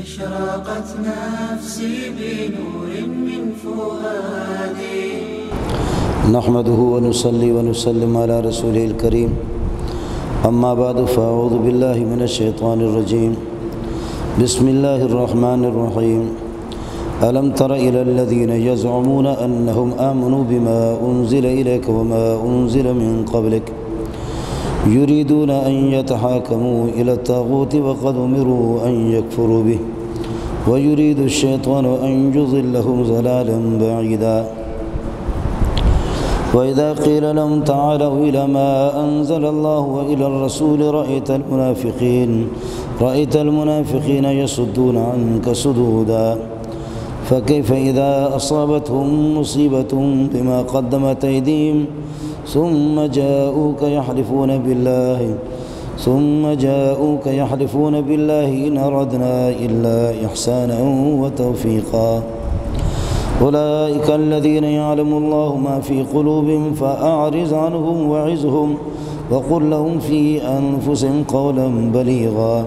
أشرقت نفسي بنور من فؤادي. نحمده ونصلي ونسلم على رسوله الكريم. أما بعد فأعوذ بالله من الشيطان الرجيم. بسم الله الرحمن الرحيم. ألم تر إلى الذين يزعمون أنهم آمنوا بما أنزل إليك وما أنزل من قبلك يريدون أن يتحاكموا إلى الطاغوت وقد أمروا أن يكفروا به ويريد الشيطان أن يضلهم ضلالا بعيدا. وإذا قيل لهم تعالوا إلى ما أنزل الله وإلى الرسول رأيت المنافقين يصدون عنك صدودا. فكيف إذا أصابتهم مصيبة بما قدمت أيديهم ثم جاءوك يحلفون بالله إن أردنا إلا إحسانا وتوفيقا. أولئك الذين يعلم الله ما في قلوبهم فأعرض عنهم وعظهم وقل لهم في أنفسهم قولا بليغا.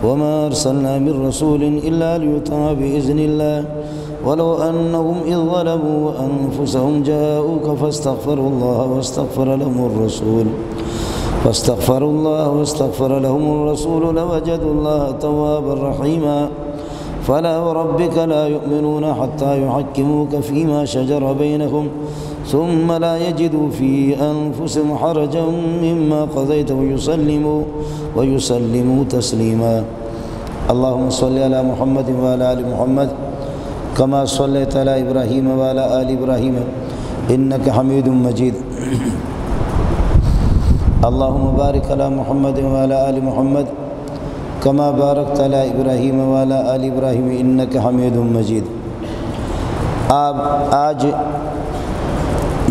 وما أرسلنا من رسول إلا ليطاع بإذن الله ولو أنهم إذ ظلموا أنفسهم جاءوك فاستغفروا الله واستغفر لهم الرسول لوجدوا الله توابا رحيما. فلا وربك لا يؤمنون حتى يحكموك فيما شجر بينهم ثم لا يجدوا في أنفسهم حرجا مما قضيت ويسلموا تسليما. اللهم صل على محمد وعلى آل محمد كما صليت على إبراهيم وعلى آل إبراهيم إنك حميد مجيد. اللهم بارك على محمد وعلى آل محمد كما بارکت علی ابراہیم وعلی آل ابراہیم انک حمید مجید. آج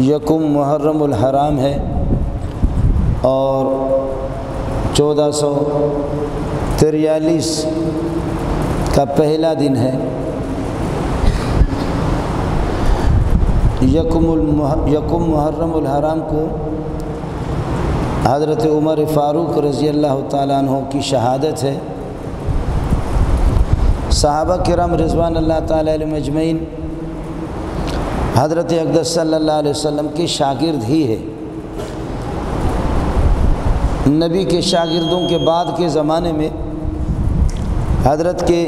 یکم محرم الحرام ہے اور 1443 کا پہلا دن ہے. یکم محرم الحرام کو حضرت عمر فاروق رضی اللہ تعالیٰ عنہ کی شہادت ہے. صحابہ کرام رضوان اللہ تعالیٰ علیہ مجمعین حضرت اقدس صلی اللہ علیہ وسلم کے شاگرد ہی ہے. نبی کے شاگردوں کے بعد کے زمانے میں حضرت کے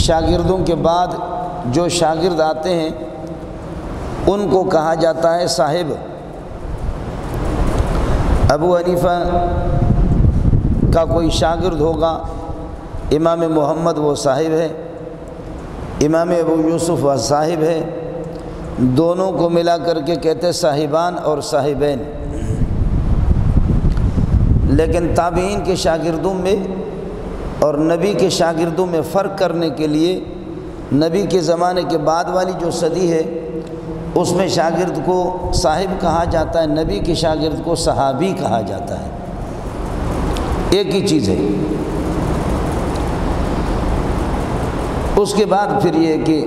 شاگردوں کے بعد جو شاگرد آتے ہیں ان کو کہا جاتا ہے صاحب. ابو حنیفہ کا کوئی شاگرد ہوگا امام محمد وہ صاحب ہے, امام ابو یوسف وہ صاحب ہے. دونوں کو ملا کر کے کہتے صاحبان اور صاحبین. لیکن تابعین کے شاگردوں میں اور نبی کے شاگردوں میں فرق کرنے کے لیے نبی کے زمانے کے بعد والی جو صدی ہے اس میں شاگرد کو صاحب کہا جاتا ہے, نبی کے شاگرد کو صحابی کہا جاتا ہے. ایک ہی چیز ہے. اس کے بعد پھر یہ کہ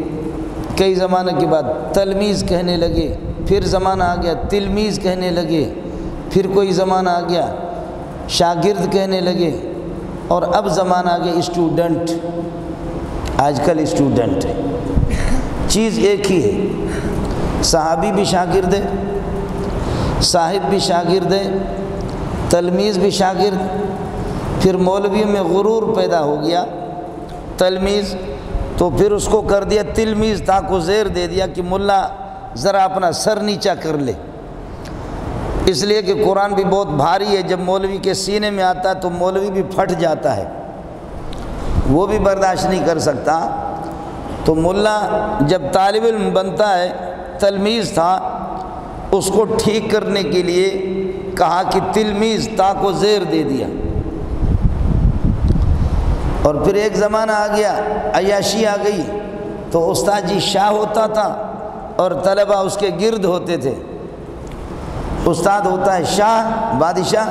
کئی زمانے کے بعد تلمیذ کہنے لگے, پھر زمانہ آ گیا تلمیذ کہنے لگے, پھر کوئی زمانہ آ گیا شاگرد کہنے لگے, اور اب زمانہ آ گیا اسٹوڈنٹ. آج کل اسٹوڈنٹ ہے. چیز ایک ہی ہے. صحابی بھی شاگرد ہے, صاحب بھی شاگرد ہے, تلمیذ بھی شاگرد. پھر مولوی میں غرور پیدا ہو گیا تلمیذ, تو پھر اس کو کر دیا تلمیذ, تا کو زیر دے دیا کہ ملا ذرا اپنا سر نیچا کر لے. اس لیے کہ قرآن بھی بہت بھاری ہے, جب مولوی کے سینے میں آتا ہے تو مولوی بھی پھٹ جاتا ہے, وہ بھی برداشت نہیں کر سکتا. تو ملا جب طالب علم بنتا ہے, تلمیذ تھا, اس کو ٹھیک کرنے کے لیے کہا کہ تلمیذ, تا کو زیر دے دیا. اور پھر ایک زمانہ آ گیا عیاشی آ گئی, تو استاد جی شاہ ہوتا تھا اور طلبہ اس کے گرد ہوتے تھے. استاد ہوتا ہے شاہ بادشاہ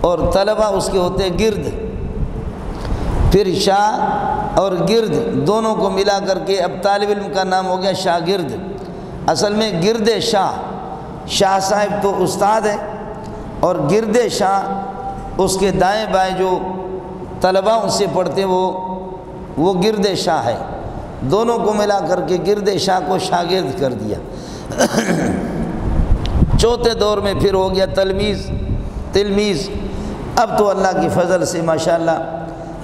اور طلبہ اس کے ہوتے گرد. پھر شاہ اور گرد دونوں کو ملا کر کے اب طالب علم کا نام ہو گیا شاگرد. اصل میں گرد شاہ, شاہ صاحب تو استاد ہے اور گرد شاہ اس کے دائیں بائیں جو طلباء ان سے پڑھتے وہ گرد شاہ ہے، دونوں کو ملا کر کے گرد شاہ کو شاگرد کر دیا۔ چوتھے دور میں پھر ہو گیا تلمیذ۔ اب تو اللہ کی فضل سے ماشاءاللہ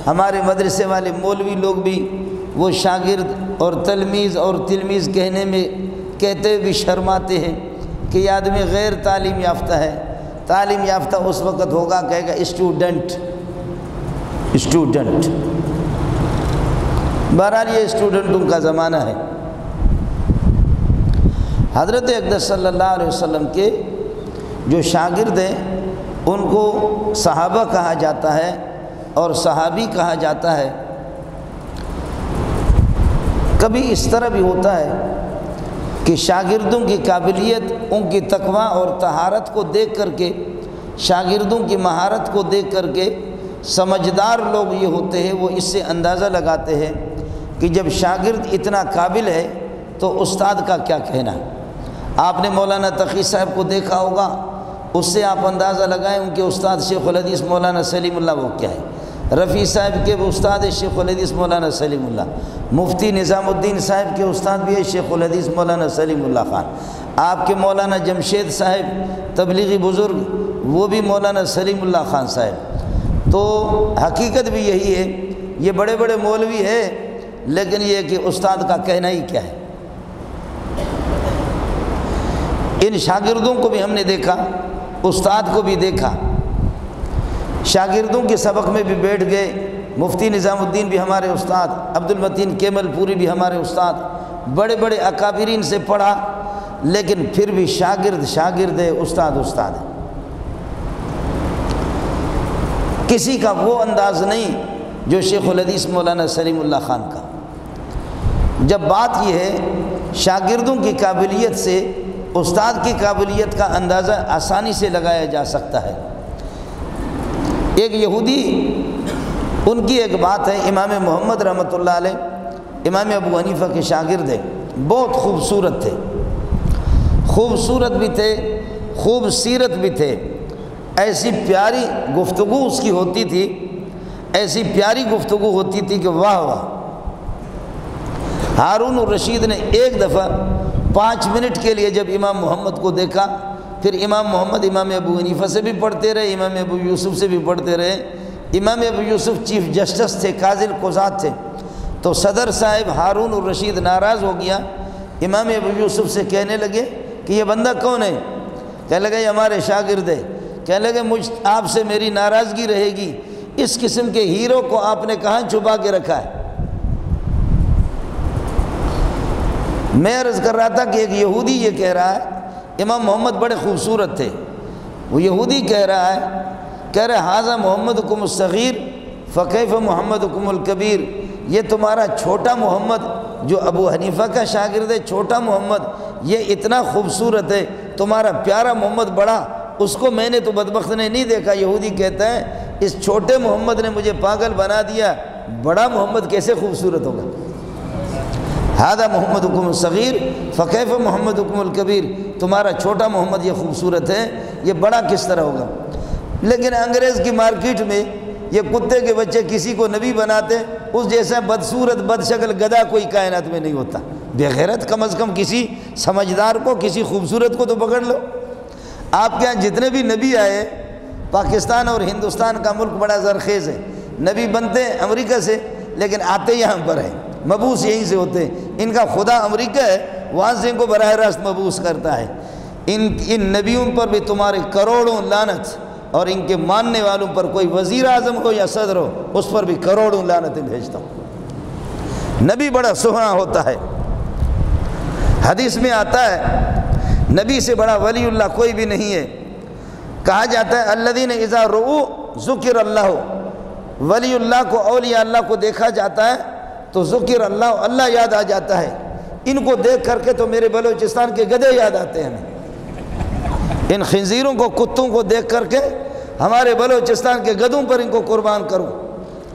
ہمارے مدرسے والے مولوی لوگ بھی وہ شاگرد اور تلمیذ کہتے ہوئے بھی شرماتے ہیں کہ یہ آدمی غیر تعلیم یافتہ ہے۔ تعلیم یافتہ اس وقت ہوگا کہے گا اسٹوڈنٹ۔ بہرحال یہ اسٹوڈنٹوں کا زمانہ ہے۔ حضرت اقدس صلی اللہ علیہ وسلم کے جو شاگرد ہیں ان کو صحابہ کہا جاتا ہے اور صحابی کہا جاتا ہے۔ کبھی اس طرح بھی ہوتا ہے کہ شاگردوں کی قابلیت ان کی تقویٰ اور طہارت کو دیکھ کر کے، شاگردوں کی مہارت کو دیکھ کر کے سمجھدار لوگ یہ ہوتے ہیں وہ اس سے اندازہ لگاتے ہیں کہ جب شاگرد اتنا قابل ہے تو استاد کا کیا کہنا۔ آپ نے مولانا تقی صاحب کو دیکھا ہوگا، اس سے آپ اندازہ لگائیں ان کے استاد شیخ الحدیث مولانا سلیم اللہ وہ کیا ہے۔ رفیع صاحب کے استاد شیخ الحدیث مولانا سلیم اللہ، مفتی نظام الدین صاحب کے استاد بھی ہے شیخ الحدیث مولانا سلیم اللہ خان، آپ کے مولانا جمشید صاحب تبلیغی بزرگ وہ بھی مولانا سلیم اللہ خان صاحب۔ تو حقیقت بھی یہی ہے، یہ بڑے بڑے مولوی ہے لیکن یہ کہ استاد کا کہنا ہی کیا ہے۔ ان شاگردوں کو بھی ہم نے دیکھا، استاد کو بھی دیکھا، شاگردوں کے سبق میں بھی بیٹھ گئے۔ مفتی نظام الدین بھی ہمارے استاد، عبد المتین کیمل پوری بھی ہمارے استاد، بڑے بڑے اکابرین سے پڑھا، لیکن پھر بھی شاگرد ہے، استاد ہے۔ کسی کا وہ انداز نہیں جو شیخ الحدیث مولانا سلیم اللہ خان کا۔ جب بات یہ ہے شاگردوں کی قابلیت سے استاد کی قابلیت کا اندازہ آسانی سے لگایا جا سکتا ہے۔ ایک یہودی، ان کی ایک بات ہے، امام محمد رحمۃ اللہ علیہ امام ابو حنیفہ کے شاگرد ہیں، بہت خوبصورت تھے، خوبصورت بھی تھے، خوب سیرت بھی تھے، ایسی پیاری گفتگو اس کی ہوتی تھی، ایسی پیاری گفتگو ہوتی تھی کہ واہ واہ۔ ہارون الرشید نے ایک دفعہ 5 منٹ کے لیے جب امام محمد کو دیکھا، پھر امام محمد امام ابو حنیفہ سے بھی پڑھتے رہے، امام ابو یوسف سے بھی پڑھتے رہے۔ امام ابو یوسف چیف جسٹس تھے، قاضی القضات تھے، تو صدر صاحب ہارون الرشید ناراض ہو گیا، امام ابو یوسف سے کہنے لگے کہ یہ بندہ کون ہے؟ کہنے لگے یہ ہمارے شاگرد ہے۔ کہنے لگے آپ سے میری ناراضگی رہے گی، اس قسم کے ہیرو کو آپ نے کہاں چھپا کے رکھا ہے؟ میں عرض کر رہا تھا کہ ایک یہودی یہ کہہ رہا ہے، امام محمد بڑے خوبصورت تھے، وہ یہودی کہہ رہا حاذا محمدکم الصغیر فکیف محمدکم الکبیر، یہ تمہارا چھوٹا محمد جو ابو حنیفہ کا شاگرد ہے، چھوٹا محمد یہ اتنا خوبصورت ہے، تمہارا پیارا محمد بڑا، اس کو میں نے تو بدبخت نے نہیں دیکھا۔ یہودی کہتا ہے اس چھوٹے محمد نے مجھے پاگل بنا دیا، بڑا محمد کیسے خوبصورت ہوگا؟ ہذا محمدکم الصغیر فکیف محمدکم الکبیر، تمہارا چھوٹا محمد یہ خوبصورت ہے، یہ بڑا کس طرح ہوگا؟ لیکن انگریز کی مارکیٹ میں یہ کتے کے بچے کسی کو نبی بناتے، اس جیسا بدصورت بدشکل گدھا کوئی کائنات میں نہیں ہوتا۔ بے غیرت، کم از کم کسی سمجھدار کو، کسی خوبصورت کو تو پکڑ لو۔ آپ کے یہاں جتنے بھی نبی آئے، پاکستان اور ہندوستان کا ملک بڑا زرخیز ہے، نبی بنتے ہیں امریکہ سے لیکن آتے یہاں پر ہیں، مبعوث یہیں سے ہوتے ہیں۔ ان کا خدا امریکہ ہے، وہاں سے ان کو براہ راست مبعوث کرتا ہے۔ ان نبیوں پر بھی تمہارے کروڑوں لعنت، اور ان کے ماننے والوں پر کوئی وزیر اعظم ہو یا صدر ہو، اس پر بھی کروڑوں لعنتیں بھیجتا ہوں۔ نبی بڑا سہنا ہوتا ہے۔ حدیث میں آتا ہے نبی سے بڑا ولی اللہ کوئی بھی نہیں ہے۔ کہا جاتا ہے الذین اذا رؤوا ذکر اللہ، ولی اللہ کو، اولیاء اللہ کو دیکھا جاتا ہے تو ذکر اللہ، اللہ یاد آ جاتا ہے۔ ان کو دیکھ کر کے تو میرے بلوچستان کے گدھے یاد آتے ہیں ہمیں۔ ان خنزیروں کو، کتوں کو دیکھ کر کے ہمارے بلوچستان کے گدھوں پر ان کو قربان کروں۔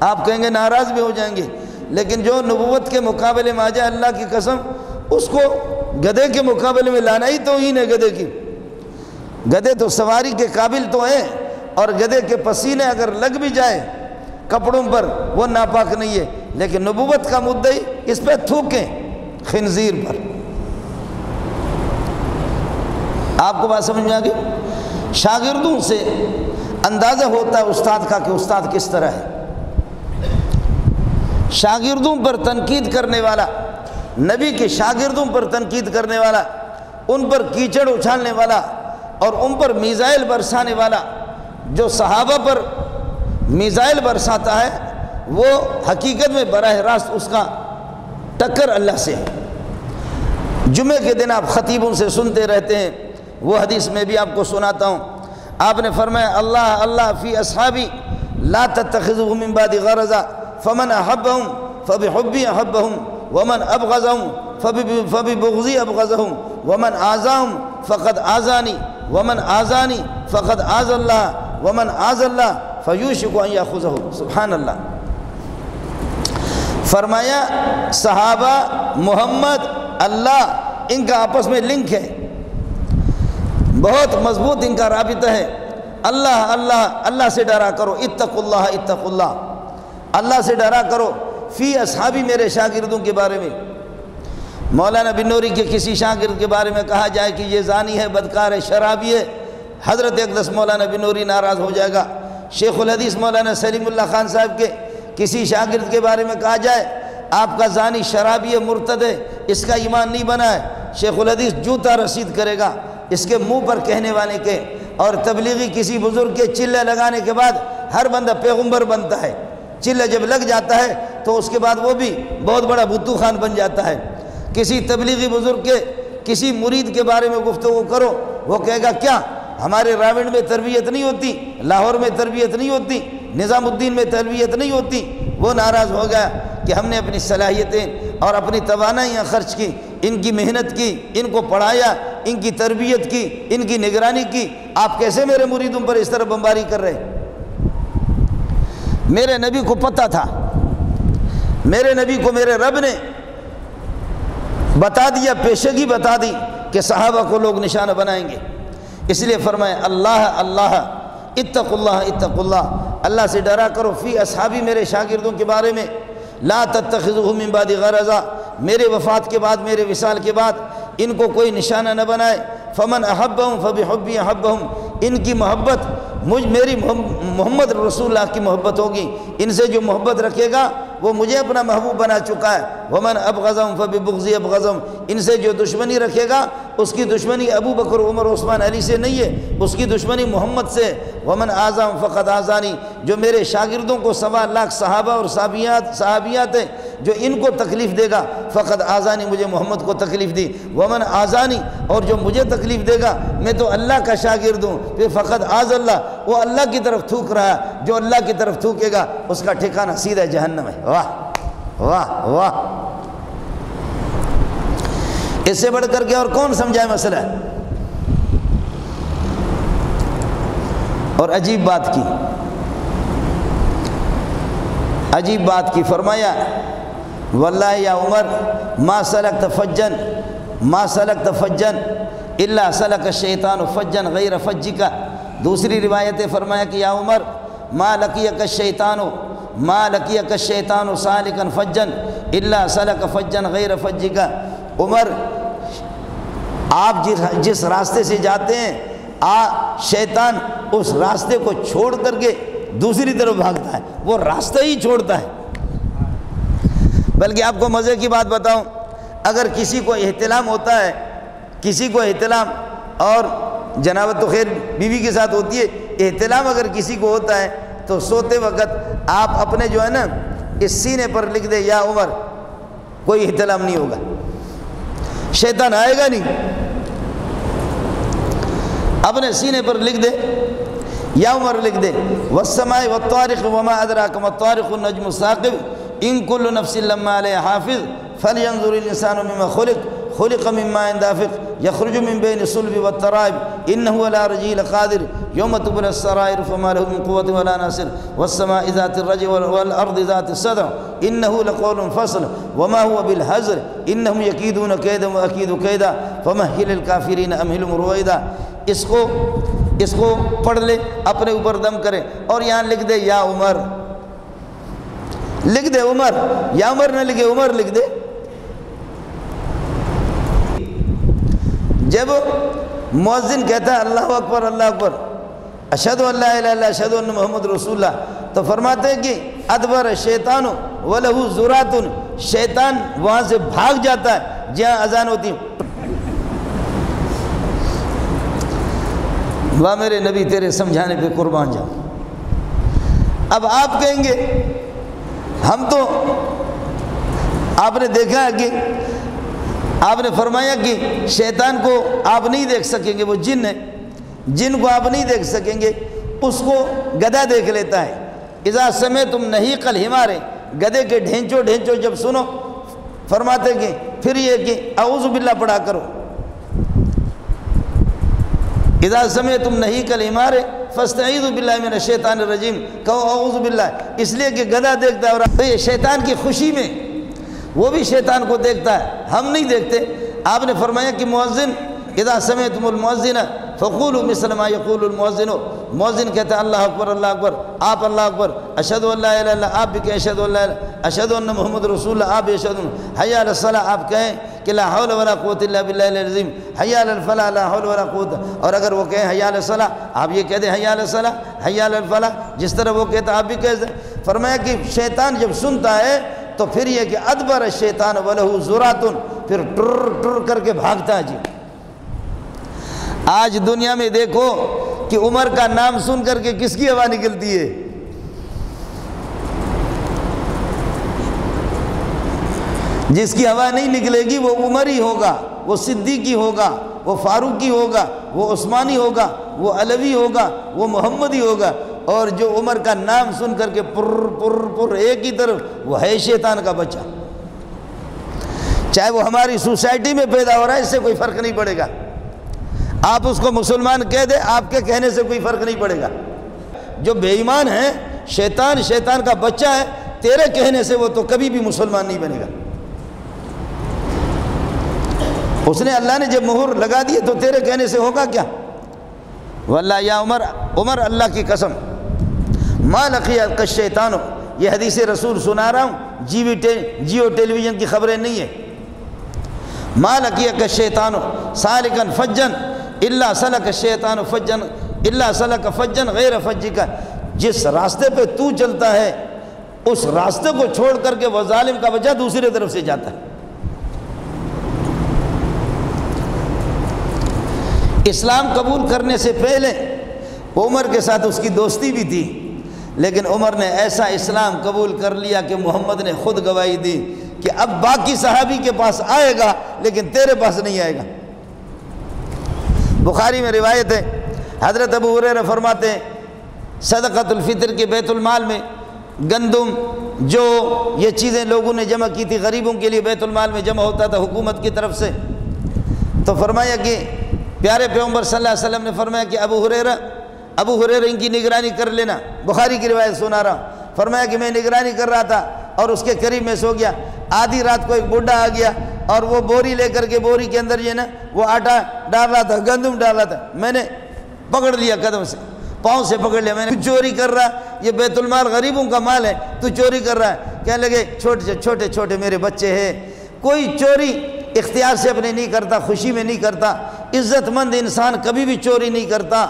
آپ کہیں گے ناراض بھی ہو جائیں گے، لیکن جو نبوت کے مقابلے میں آ جائے اللہ کی قسم، اس کو گدھے کے مقابلے میں لانا ہی توہین ہے گدھے کی۔ گدھے تو سواری کے قابل تو ہیں، اور گدھے کے پسینے اگر لگ بھی جائے کپڑوں پر وہ ناپاک نہیں ہے، لیکن نبوت کا مدعی اس پہ تھوکیں خنزیر پر۔ آپ کو بات سمجھ میں آ گئی؟ شاگردوں سے اندازہ ہوتا ہے استاد کا کہ استاد کس طرح ہے۔ شاگردوں پر تنقید کرنے والا، نبی کے شاگردوں پر تنقید کرنے والا، ان پر کیچڑ اچھالنے والا اور ان پر میزائل برسانے والا، جو صحابہ پر میزائل برساتا ہے وہ حقیقت میں براہ راست اس کا ٹکر اللہ سے ہے۔ جمعے کے دن آپ خطیبوں سے سنتے رہتے ہیں، وہ حدیث میں بھی آپ کو سناتا ہوں۔ آپ نے فرمایا اللہ اللہ فی اصحابی لا تتخذوهم من بعد غرضا فمن احبهم فبحبی احبهم ومن ابغضهم فببغضی ابغضهم ومن آذاهم فقد آذانی ومن آذانی فقد آذى اللہ ومن آذى اللہ فیوشک ان یاخذہ۔ سبحان اللہ۔ فرمایا صحابہ، محمد، اللہ، ان کا آپس میں لنک ہے، بہت مضبوط ان کا رابطہ ہے۔ اللہ اللہ اللہ سے ڈرا کرو، اتقوا اللہ اتقوا اللہ، اللہ سے ڈرا کرو۔ فی اصحابی، میرے شاگردوں کے بارے میں مولانا بن نوری کے کسی شاگرد کے بارے میں کہا جائے کہ یہ زانی ہے، بدکار ہے، شرابی ہے، حضرت اقدس مولانا بن نوری ناراض ہو جائے گا۔ شیخ الحدیث مولانا سلیم اللہ خان صاحب کے کسی شاگرد کے بارے میں کہا جائے آپ کا زانی، شرابی ہے، مرتد ہے، اس کا ایمان نہیں بنا ہے، شیخ الحدیث جوتا رسید کرے گا اس کے منہ پر کہنے والے کے۔ اور تبلیغی کسی بزرگ کے چلے لگانے کے بعد ہر بندہ پیغمبر بنتا ہے، چلے جب لگ جاتا ہے تو اس کے بعد وہ بھی بہت بڑا بتو خان بن جاتا ہے۔ کسی تبلیغی بزرگ کے کسی مرید کے بارے میں گفتگو کرو، وہ کہے گا کیا ہمارے راوڑ میں تربیت نہیں ہوتی، لاہور میں تربیت نہیں ہوتی، نظام الدین میں تربیت نہیں ہوتی؟ وہ ناراض ہو گیا کہ ہم نے اپنی صلاحیتیں اور اپنی توانائیاں خرچ کی، ان کی محنت کی، ان کو پڑھایا، ان کی تربیت کی، ان کی نگرانی کی، آپ کیسے میرے مریدوں پر اس طرح بمباری کر رہے؟ میرے نبی کو پتہ تھا، میرے نبی کو میرے رب نے بتا دیا، پیشگی بتا دی کہ صحابہ کو لوگ نشانہ بنائیں گے، اس لیے فرمائے اللہ اللہ اتقوا اللہ اتقوا اللہ، اللہ سے ڈرا کرو۔ فی اصحابی، میرے شاگردوں کے بارے میں، لا تتخذوهم من بعد غرضا، میرے وفات کے بعد، میرے وصال کے بعد ان کو کوئی نشانہ نہ بنائے۔ فمن احبهم فبحبی احبهم، ان کی محبت میری محمد رسول اللہ کی محبت ہوگی، ان سے جو محبت رکھے گا وہ مجھے اپنا محبوب بنا چکا ہے۔ ومن ابغضهم فببغضی ابغضهم، ان سے جو دشمنی رکھے گا اس کی دشمنی ابو بکر، عمر، عثمان، علی سے نہیں ہے، اس کی دشمنی محمد سے۔ ومن آذاهم فقد آذانی، جو میرے شاگردوں کو 1.25 لاکھ صحابہ اور صحابیات ہیں جو ان کو تکلیف دے گا، فقد آذانی، مجھے محمد کو تکلیف دی۔ ومن آذانی، اور جو مجھے تکلیف دے گا، میں تو اللہ کا شاگرد ہوں، پھر فقد آذ اللہ، وہ اللہ کی طرف تھوک رہا ہے، جو اللہ کی طرف تھوکے گا اس کا ٹھکانہ سیدھا جہنم ہے۔ واہ واہ واہ، اس سے بڑھ کر کے اور کون سمجھائے مسئلہ ہے؟ اور عجیب بات کی، عجیب بات کی، فرمایا واللہ یا عمر ما سلکت فجن ما سلکت فجن الا سلک الشیطان فجن غیر فجک۔ دوسری روایت فرمایا کہ یا عمر ما لقیک الشیطان سالکا فجن الا سلک فجن غیر فجک۔ عمر، آپ جس راستے سے جاتے ہیں شیطان اس راستے کو چھوڑ کر کے دوسری طرف بھاگتا ہے، وہ راستہ ہی چھوڑتا ہے۔ بلکہ آپ کو مزے کی بات بتاؤں، اگر کسی کو احتلام ہوتا ہے، کسی کو احتلام، اور جنابت تو خیر بیوی کے ساتھ ہوتی ہے، احتلام اگر کسی کو ہوتا ہے تو سوتے وقت آپ اپنے جو ہے نا اس سینے پر لکھ دے یا عمر، کوئی احتلام نہیں ہوگا، شیطان آئے گا نہیں۔ اپنے سینے پر لکھ دے یا عمر لکھ دے والسماء والطارق وما ادراک ما الطارق النجم الثاقب ان کل نفس لما علیہا حافظ فلینظر الانسان مما خلق من ماء دافق یخرج من بین الصلب والترائب انہ علی رجعہ لقادر یوم تبلی السرائر فما له من قوة ولا ناصر والسماء ذات الرجع والارض ذات الصدع انہ لقول فصل وما هو بالهزل انہم یکیدون کیدا واکید کیدا فمہل الکافرین امہلہم رویدا۔ اس کو پڑھ لے، اپنے اوپر دم کرے، اور یہاں لکھ دے یا عمر۔ لکھ دے عمر، یا عمر نہ لکھے عمر لکھ دے۔ جب مؤذن کہتا ہے اللہ اکبر اللہ اکبر، اشہدو ان لا الہ الا اللہ اشہدو ان محمد رسول اللہ، تو فرماتے ہیں کہ ادبر شیطان وَلَهُ ذُرَاتٌ، شیطان وہاں سے بھاگ جاتا ہے جہاں اذان ہوتی ہے۔ واہ میرے نبی تیرے سمجھانے پہ قربان جاؤں۔ اب آپ کہیں گے ہم تو، آپ نے دیکھا ہے کہ آپ نے فرمایا کہ شیطان کو آپ نہیں دیکھ سکیں گے، وہ جن ہے، جن کو آپ نہیں دیکھ سکیں گے، اس کو گدھا دیکھ لیتا ہے۔ اذا سمعتم نہیق الحمار، گدھے کے ڈھینچو ڈھینچو جب سنو، فرماتے کہ پھر یہ کہ اعوذ باللہ پڑھا کرو۔ اذا سمعتم نہیق الحمار فاستعیذوا باللہ من الشیطان الرجیم، کہو اعوذ باللہ، اس لیے کہ گدھا دیکھتا ہے، اور تو یہ شیطان کی خوشی میں وہ بھی شیطان کو دیکھتا ہے، ہم نہیں دیکھتے۔ آپ نے فرمایا کہ مؤذن اذا سمعتم المؤذن فقولوا مثل ما يقول المؤذن، مؤذن کہتا ہے اللہ اکبر اللہ اکبر، آپ اللہ اکبر، اشہد ان لا الہ الا اللہ، آپ بھی کہیں اشہد ان لا الہ، اشہد ان محمد رسول اللہ، آپ بھی اشہد، حی علی الصلاۃ، آپ کہیں کہ لا حول ولا قوت الا باللہ العظیم، حی علی الفلاح، لا حول ولا قوت، اور اگر وہ کہیں حی علی الصلاۃ، آپ یہ کہہ دیں حی علی الصلاۃ، حی علی الفلاح، جس طرح وہ کہتا آپ بھی کہہ دیں۔ فرمایا کہ شیطان جب سنتا ہے تو پھر یہ کہ ادبر الشیطان وَلَهُ ذُرَاتٌ، پھر ٹر ٹر کر کے بھاگتا ہے۔ جی آج دنیا میں دیکھو کہ عمر کا نام سن کر کے کس کی ہوا نکلتی ہے؟ جس کی ہوا نہیں نکلے گی وہ عمری ہوگا، وہ صدیقی ہوگا، وہ فاروقی ہوگا، وہ عثمانی ہوگا، وہ علوی ہوگا، وہ محمدی ہوگا، اور جو عمر کا نام سن کر کے پر پر پر ایک ہی طرف، وہ ہے شیطان کا بچہ۔ چاہے وہ ہماری سوسائٹی میں پیدا ہو رہا ہے، اس سے کوئی فرق نہیں پڑے گا۔ آپ اس کو مسلمان کہہ دیں، آپ کے کہنے سے کوئی فرق نہیں پڑے گا۔ جو بے ایمان ہے، شیطان کا بچہ ہے، تیرے کہنے سے وہ تو کبھی بھی مسلمان نہیں بنے گا۔ اس نے، اللہ نے جب مہر لگا دی تو تیرے کہنے سے ہوگا کیا؟ واللہ یا عمر اللہ کی قسم، ما لقیک الشیطان، یہ حدیث رسول سنا رہا ہوں، جیو ٹیلی ویژن کی خبریں نہیں ہیں۔ ما لقیک الشیطان سالکا فجا الا سلک الشیطان فجا الا سلک فجا غیر فجک، جس راستے پہ تو چلتا ہے اس راستے کو چھوڑ کر کے وہ ظالم کا بچہ دوسری طرف سے جاتا ہے۔ اسلام قبول کرنے سے پہلے عمر کے ساتھ اس کی دوستی بھی تھی، لیکن عمر نے ایسا اسلام قبول کر لیا کہ محمد نے خود گواہی دی کہ اب باقی صحابی کے پاس آئے گا لیکن تیرے پاس نہیں آئے گا۔ بخاری میں روایت ہے، حضرت ابو ہریرہ فرماتے ہیں صدقۃ الفطر کے بیت المال میں گندم، جو یہ چیزیں لوگوں نے جمع کی تھی غریبوں کے لیے، بیت المال میں جمع ہوتا تھا حکومت کی طرف سے، تو فرمایا کہ پیارے پیغمبر صلی اللہ علیہ وسلم نے فرمایا کہ ابو ہریرہ ان کی نگرانی کر لینا۔ بخاری کی روایت سنا رہا ہوں، فرمایا کہ میں نگرانی کر رہا تھا اور اس کے قریب میں سو گیا، آدھی رات کو ایک بوڑھا آ گیا اور وہ بوری لے کر کے، بوری کے اندر یہ نا وہ آٹا ڈال رہا تھا، گندم ڈال رہا تھا، میں نے پکڑ لیا قدم سے، پاؤں سے پکڑ لیا، میں نے چوری کر رہا، یہ بیت المال غریبوں کا مال ہے، تو چوری کر رہا ہے۔ کہنے لگے چھوٹے چھوٹے میرے بچے ہیں، کوئی چوری اختیار سے اپنے نہیں کرتا، خوشی میں نہیں کرتا۔ عزت مند انسان کبھی بھی چوری نہیں کرتا،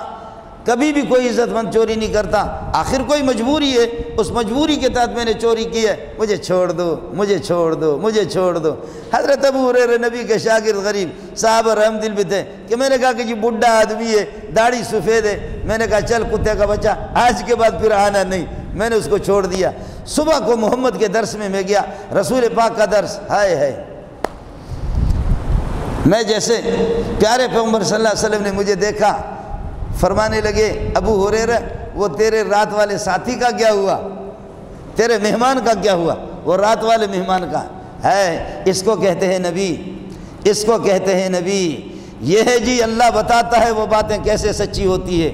کبھی بھی کوئی عزت مند چوری نہیں کرتا، آخر کوئی مجبوری ہے، اس مجبوری کے تحت میں نے چوری کی ہے، مجھے چھوڑ دو، مجھے چھوڑ دو، مجھے چھوڑ دو۔ حضرت ابو ہریرہ نبی کے شاگرد غریب صحابہ رحم دل بھی تھے کہ میں نے کہا کہ جی بڈھا آدمی ہے، داڑھی سفید ہے، میں نے کہا چل کتے کا بچہ آج کے بعد پھر آنا نہیں، میں نے اس کو چھوڑ دیا۔ صبح کو محمد کے درس میں گیا، رسول پاک کا درس، ہائے ہائے، میں جیسے پیارے پیغمبر صلی اللہ علیہ وسلم نے مجھے دیکھا، فرمانے لگے ابو ہریرہ وہ تیرے رات والے ساتھی کا کیا ہوا، تیرے مہمان کا کیا ہوا؟ وہ رات والے مہمان کا ہے، اس کو کہتے ہیں نبی، اس کو کہتے ہیں نبی۔ یہ ہے جی اللہ بتاتا ہے وہ باتیں کیسے سچی ہوتی ہے۔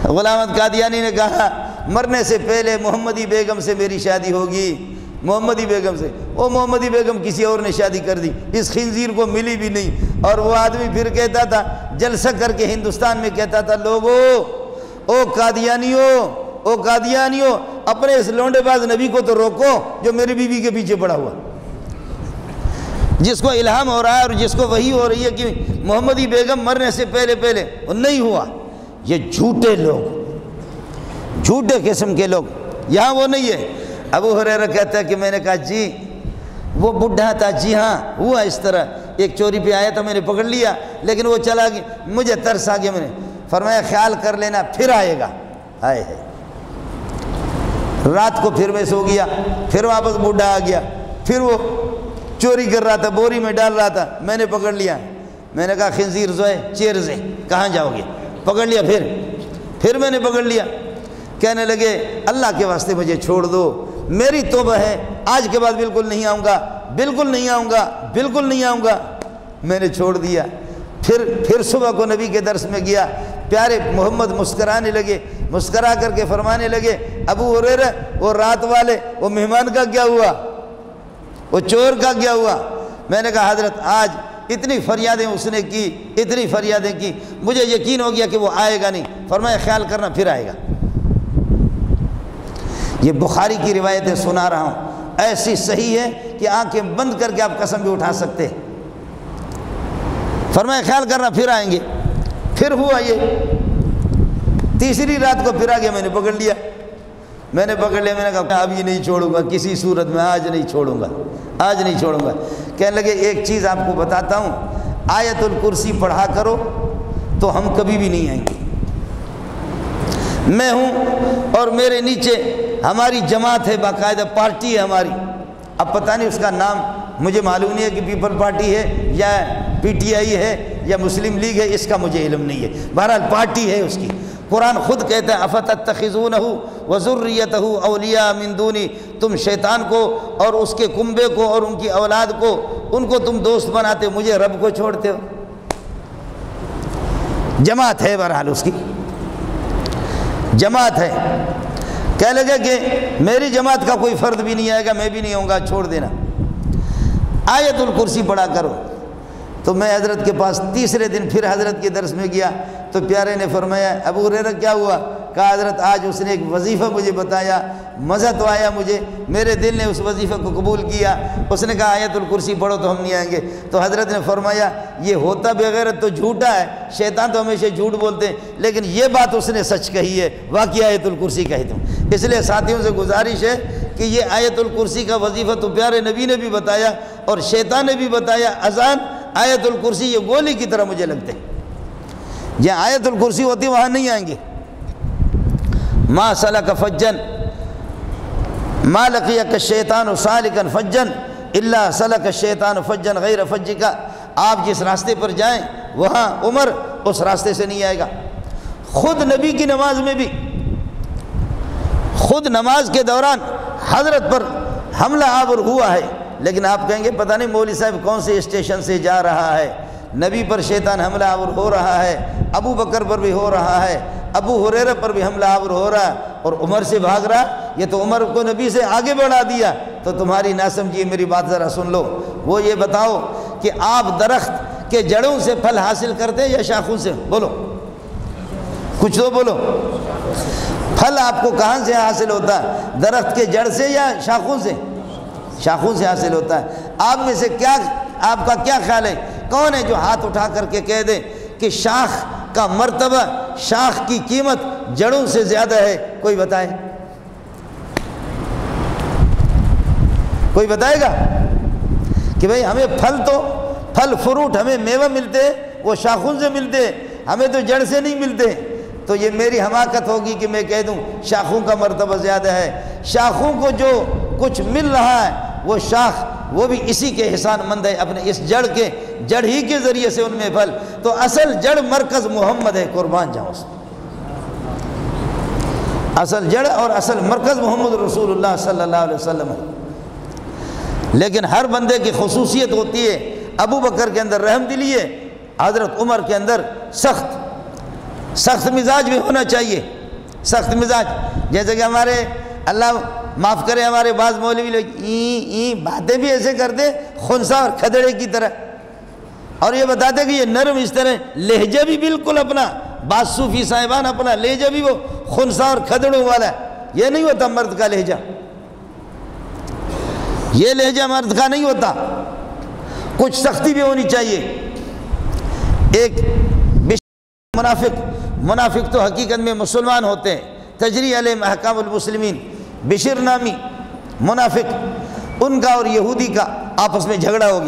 غلام احمد قادیانی نے کہا مرنے سے پہلے محمدی بیگم سے میری شادی ہوگی، محمدی بیگم سے۔ وہ محمدی بیگم کسی اور نے شادی کر دی، اس خنزیر کو ملی بھی نہیں۔ اور وہ آدمی پھر کہتا تھا، جلسہ کر کے ہندوستان میں کہتا تھا، لوگو او قادیانیو، او قادیانیوں، اپنے اس لونڈے باز نبی کو تو روکو جو میری بیوی کے پیچھے پڑا ہوا، جس کو الہام ہو رہا ہے اور جس کو وحی ہو رہی ہے کہ محمدی بیگم مرنے سے پہلے وہ نہیں ہوا۔ یہ جھوٹے لوگ، جھوٹے قسم کے لوگ، یہاں وہ نہیں ہے۔ ابو ہریرہ کہتا ہے کہ میں نے کہا جی وہ بڈھا تھا، جی ہاں ہوا اس طرح، ایک چوری پہ آیا تھا، میں نے پکڑ لیا لیکن وہ چلا گیا، مجھے ترس آ گیا، میں نے فرمایا خیال کر لینا پھر آئے گا۔ آئے ہے، رات کو پھر میں سو گیا، پھر واپس بڈھا آ گیا، پھر وہ چوری کر رہا تھا، بوری میں ڈال رہا تھا، میں نے پکڑ لیا، میں نے کہا خنزیر زوئے چیر زے کہاں جاؤ گے، پکڑ لیا، پھر میں نے پکڑ لیا۔ کہنے لگے اللہ کے واسطے مجھے چھوڑ دو، میری توبہ ہے، آج کے بعد بالکل نہیں آؤں گا، بالکل نہیں آؤں گا، بالکل نہیں آؤں گا۔ میں نے چھوڑ دیا۔ پھر صبح کو نبی کے درس میں گیا، پیارے محمد مسکرانے لگے، مسکرا کر کے فرمانے لگے ابو ہریرہ وہ رات والے وہ مہمان کا کیا ہوا، وہ چور کا کیا ہوا؟ میں نے کہا حضرت آج اتنی فریادیں اس نے کی، اتنی فریادیں کی، مجھے یقین ہو گیا کہ وہ آئے گا نہیں۔ فرمایا خیال کرنا پھر آئے گا۔ یہ بخاری کی روایتیں سنا رہا ہوں، ایسی صحیح ہے کہ آنکھیں بند کر کے آپ قسم بھی اٹھا سکتے۔ فرمایا خیال کرنا پھر آئیں گے۔ پھر ہوا یہ، تیسری رات کو پھر آ گیا، میں نے پکڑ لیا، میں نے کہا اب یہ نہیں چھوڑوں گا کسی صورت میں، آج نہیں چھوڑوں گا، آج نہیں چھوڑوں گا۔ کہنے لگے ایک چیز آپ کو بتاتا ہوں، آیت الکرسی پڑھا کرو تو ہم کبھی بھی نہیں آئیں گے۔ میں ہوں اور میرے نیچے ہماری جماعت ہے، باقاعدہ پارٹی ہے ہماری، اب پتہ نہیں اس کا نام مجھے معلوم نہیں ہے کہ پیپل پارٹی ہے یا پی ٹی آئی ہے یا مسلم لیگ ہے، اس کا مجھے علم نہیں ہے، بہرحال پارٹی ہے اس کی۔ قرآن خود کہتا ہے افتتخذونہ وذریتہ اولیاء من دونی، تم شیطان کو اور اس کے کنبے کو اور ان کی اولاد کو، ان کو تم دوست بناتے، مجھے رب کو چھوڑتے ہو۔ جماعت ہے بہرحال اس کی، جماعت ہے۔ کہنے لگے کہ میری جماعت کا کوئی فرد بھی نہیں آئے گا، میں بھی نہیں ہوں گا، چھوڑ دینا، آیت الکرسی پڑھا کرو۔ تو میں حضرت کے پاس تیسرے دن پھر حضرت کے درس میں گیا تو پیارے نے فرمایا ابو ہریرہ کیا ہوا؟ کہا حضرت آج اس نے ایک وظیفہ مجھے بتایا، مزہ تو آیا مجھے، میرے دل نے اس وظیفہ کو قبول کیا۔ اس نے کہا آیت الکرسی پڑھو تو ہم نہیں آئیں گے۔ تو حضرت نے فرمایا یہ ہوتا بغیرت تو جھوٹا ہے، شیطان تو ہمیشہ جھوٹ بولتے ہیں، لیکن یہ بات اس نے سچ کہی ہے، واقعی آیت الکرسی کہی تم۔ اس لیے ساتھیوں سے گزارش ہے کہ یہ آیت الکرسی کا وظیفہ تو پیارے نبی نے بھی بتایا اور شیطان نے بھی بتایا، اذان آیت الکرسی یہ گولی کی طرح مجھے لگتے ہیں، جہاں آیت الکرسی ہوتی وہاں نہیں آئیں گے۔ ما سلک فجن ما لقیک الشیطان سالکا فجن الا سلک الشیطان فجن غیر فجک، آپ جس راستے پر جائیں وہاں عمر اس راستے سے نہیں آئے گا۔ خود نبی کی نماز میں بھی، خود نماز کے دوران حضرت پر حملہ آور ہوا ہے، لیکن آپ کہیں گے پتہ نہیں مولوی صاحب کون سے اسٹیشن سے جا رہا ہے، نبی پر شیطان حملہ آور ہو رہا ہے، ابو بکر پر بھی ہو رہا ہے، ابو ہریرہ پر بھی حملہ آور ہو رہا ہے، اور عمر سے بھاگ رہا، یہ تو عمر کو نبی سے آگے بڑھا دیا۔ تو تمہاری نہ سمجھیے، میری بات ذرا سن لو، وہ یہ بتاؤ کہ آپ درخت کے جڑوں سے پھل حاصل کرتے ہیں یا شاخوں سے؟ بولو کچھ تو بولو۔ پھل آپ کو کہاں سے حاصل ہوتا ہے؟ درخت کے جڑ سے یا شاخوں سے؟ شاخوں سے حاصل ہوتا ہے۔ آپ میں سے کیا، آپ کا کیا خیال ہے، کون ہے جو ہاتھ اٹھا کر کے کہہ دے کہ شاخ کا مرتبہ، شاخ کی قیمت جڑوں سے زیادہ ہے؟ کوئی بتائے، کوئی بتائے گا کہ بھئی ہمیں پھل فروٹ ہمیں میوہ ملتے ہیں وہ شاخوں سے ملتے ہیں، ہمیں تو جڑ سے نہیں ملتے؟ تو یہ میری حماقت ہوگی کہ میں کہہ دوں شاخوں کا مرتبہ زیادہ ہے۔ شاخوں کو جو کچھ مل رہا ہے وہ شاخ وہ بھی اسی کے احسان مند ہے، اپنے اس جڑ ہی کے ذریعے سے ان میں پھل۔ تو اصل جڑ مرکز محمد ہے، قربان جاؤں اس، اصل جڑ اور اصل مرکز محمد رسول اللہ صلی اللہ علیہ وسلم ہے۔ لیکن ہر بندے کی خصوصیت ہوتی ہے، ابو بکر کے اندر رحم دلی ہے، حضرت عمر کے اندر سخت مزاج بھی ہونا چاہیے، سخت مزاج۔ جیسے کہ ہمارے، اللہ معاف کرے، ہمارے بعض مولوی لوگ باتیں بھی ایسے کرتے خنسا اور کھدڑے کی طرح، اور یہ بتاتے کہ یہ نرم اس طرح، لہجہ بھی بالکل اپنا، بعض صوفی صاحبان اپنا لہجہ بھی وہ خنسا اور کھدڑوں والا ہے، یہ نہیں ہوتا مرد کا لہجہ، یہ لہجہ مرد کا نہیں ہوتا، کچھ سختی بھی ہونی چاہیے۔ ایک منافق تو حقیقت میں مسلمان ہوتے ہیں، تجری علیہم احکام المسلمین، بشر نامی منافق، ان کا اور یہودی کا آپس میں جھگڑا ہو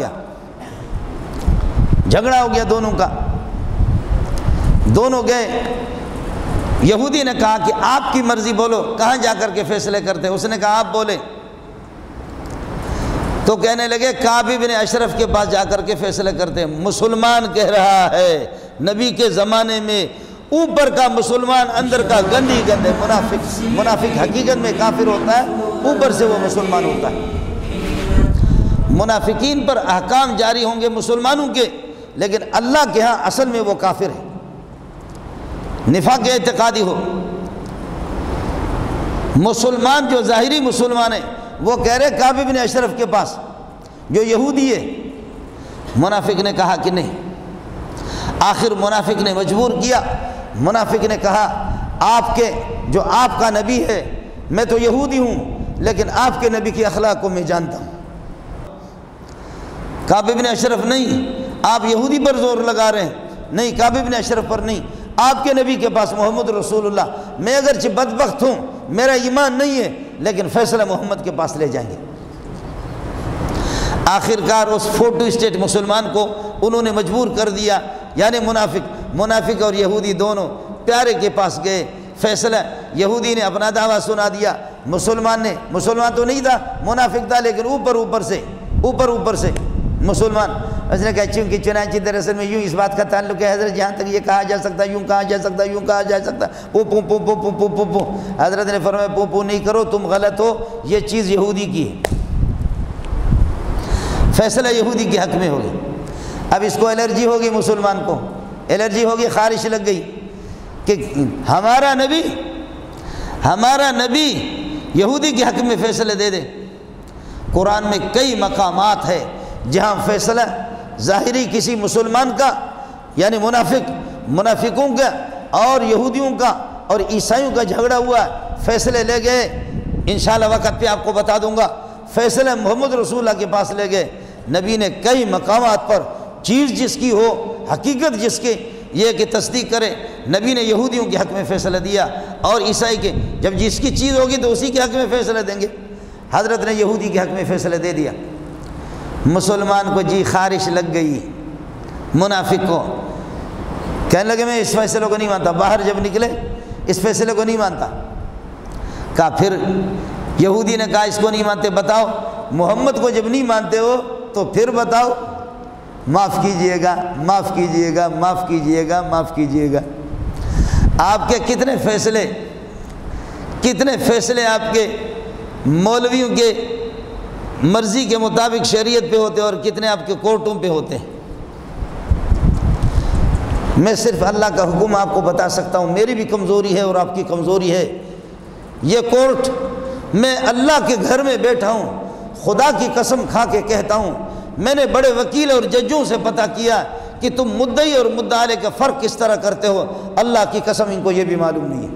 گیا دونوں کا۔ دونوں گئے، یہودی نے کہا کہ آپ کی مرضی بولو، کہاں جا کر کے فیصلے کرتے؟ اس نے کہا آپ بولیں، تو کہنے لگے کعب بن اشرف کے پاس جا کر کے فیصلے کرتے ہیں۔ مسلمان کہہ رہا ہے نبی کے زمانے میں اوپر کا مسلمان اندر کا گندی گندے منافق حقیقت میں کافر ہوتا ہے، اوپر سے وہ مسلمان ہوتا ہے۔ منافقین پر احکام جاری ہوں گے مسلمانوں کے، لیکن اللہ کے ہاں اصل میں وہ کافر ہے، نفاق اعتقادی ہو۔ مسلمان جو ظاہری مسلمان ہے وہ کہہ رہے کعب بن اشرف کے پاس جو یہودی ہے۔ منافق نے کہا کہ نہیں، آخر منافق نے مجبور کیا، منافق نے کہا آپ کا نبی ہے، میں تو یہودی ہوں لیکن آپ کے نبی کی اخلاق کو میں جانتا ہوں۔ کعب بن اشرف نہیں، آپ یہودی پر زور لگا رہے ہیں، نہیں کعب بن اشرف پر نہیں، آپ کے نبی کے پاس محمد رسول اللہ، میں اگرچہ بدبخت ہوں، میرا ایمان نہیں ہے، لیکن فیصلہ محمد کے پاس لے جائیں گے۔ آخرکار اس فوٹو اسٹیٹ مسلمان کو انہوں نے مجبور کر دیا، یعنی منافق اور یہودی دونوں پیارے کے پاس گئے، فیصلہ یہودی نے اپنا دعویٰ سنا دیا، مسلمان تو نہیں تھا، منافق تھا، لیکن اوپر سے مسلمان۔ اس نے کہا چونکہ چنانچہ دراصل میں یوں اس بات کا تعلق ہے حضرت، جہاں تک یہ کہا جا سکتا ہے، یوں کہا جا سکتا ہے، یوں کہا جا سکتا ہے، پو۔ حضرت نے فرمایا پو نہیں کرو، تم غلط ہو، یہ چیز یہودی کی ہے۔ فیصلہ یہودی کے حق میں ہو گیا۔ اب اس کو الرجی ہوگی، مسلمان کو الرجی ہوگی، خارش لگ گئی کہ ہمارا نبی یہودی کے حق میں فیصلے دے دے۔ قرآن میں کئی مقامات ہے جہاں فیصلہ ظاہری کسی مسلمان کا، یعنی منافقوں کا اور یہودیوں کا اور عیسائیوں کا جھگڑا ہوا، فیصلے لے گئے، انشاءاللہ وقت پہ آپ کو بتا دوں گا، فیصلہ محمد رسول اللہ کے پاس لے گئے۔ نبی نے کئی مقامات پر چیز جس کی ہو، حقیقت جس کے یہ کہ تصدیق کرے، نبی نے یہودیوں کے حق میں فیصلہ دیا اور عیسائی کے، جب جس کی چیز ہوگی تو اسی کے حق میں فیصلہ دیں گے۔ حضرت نے یہودی کے حق میں فیصلہ دے دیا۔ مسلمان کو خارش لگ گئی، منافق کو کہنے لگے میں اس فیصلے کو نہیں مانتا، باہر جب نکلے اس فیصلے کو نہیں مانتا۔ کہا پھر یہودی نے کہا اس کو نہیں مانتے، بتاؤ محمد کو جب نہیں مانتے ہو تو پھر بتاؤ، معاف کیجئے گا، معاف کیجئے گا، معاف کیجئے گا، معاف کیجئے گا۔ آپ کے کتنے فیصلے آپ کے مولویوں کے مرضی کے مطابق شریعت پہ ہوتے اور کتنے آپ کے کورٹوں پہ ہوتے ہیں۔ میں صرف اللہ کا حکم آپ کو بتا سکتا ہوں، میری بھی کمزوری ہے اور آپ کی کمزوری ہے۔ یہ کورٹ، میں اللہ کے گھر میں بیٹھا ہوں، خدا کی قسم کھا کے کہتا ہوں، میں نے بڑے وکیل اور ججوں سے پتہ کیا کہ تم مدعی اور مدعا علیہ کا فرق کس طرح کرتے ہو، اللہ کی قسم ان کو یہ بھی معلوم نہیں ہے۔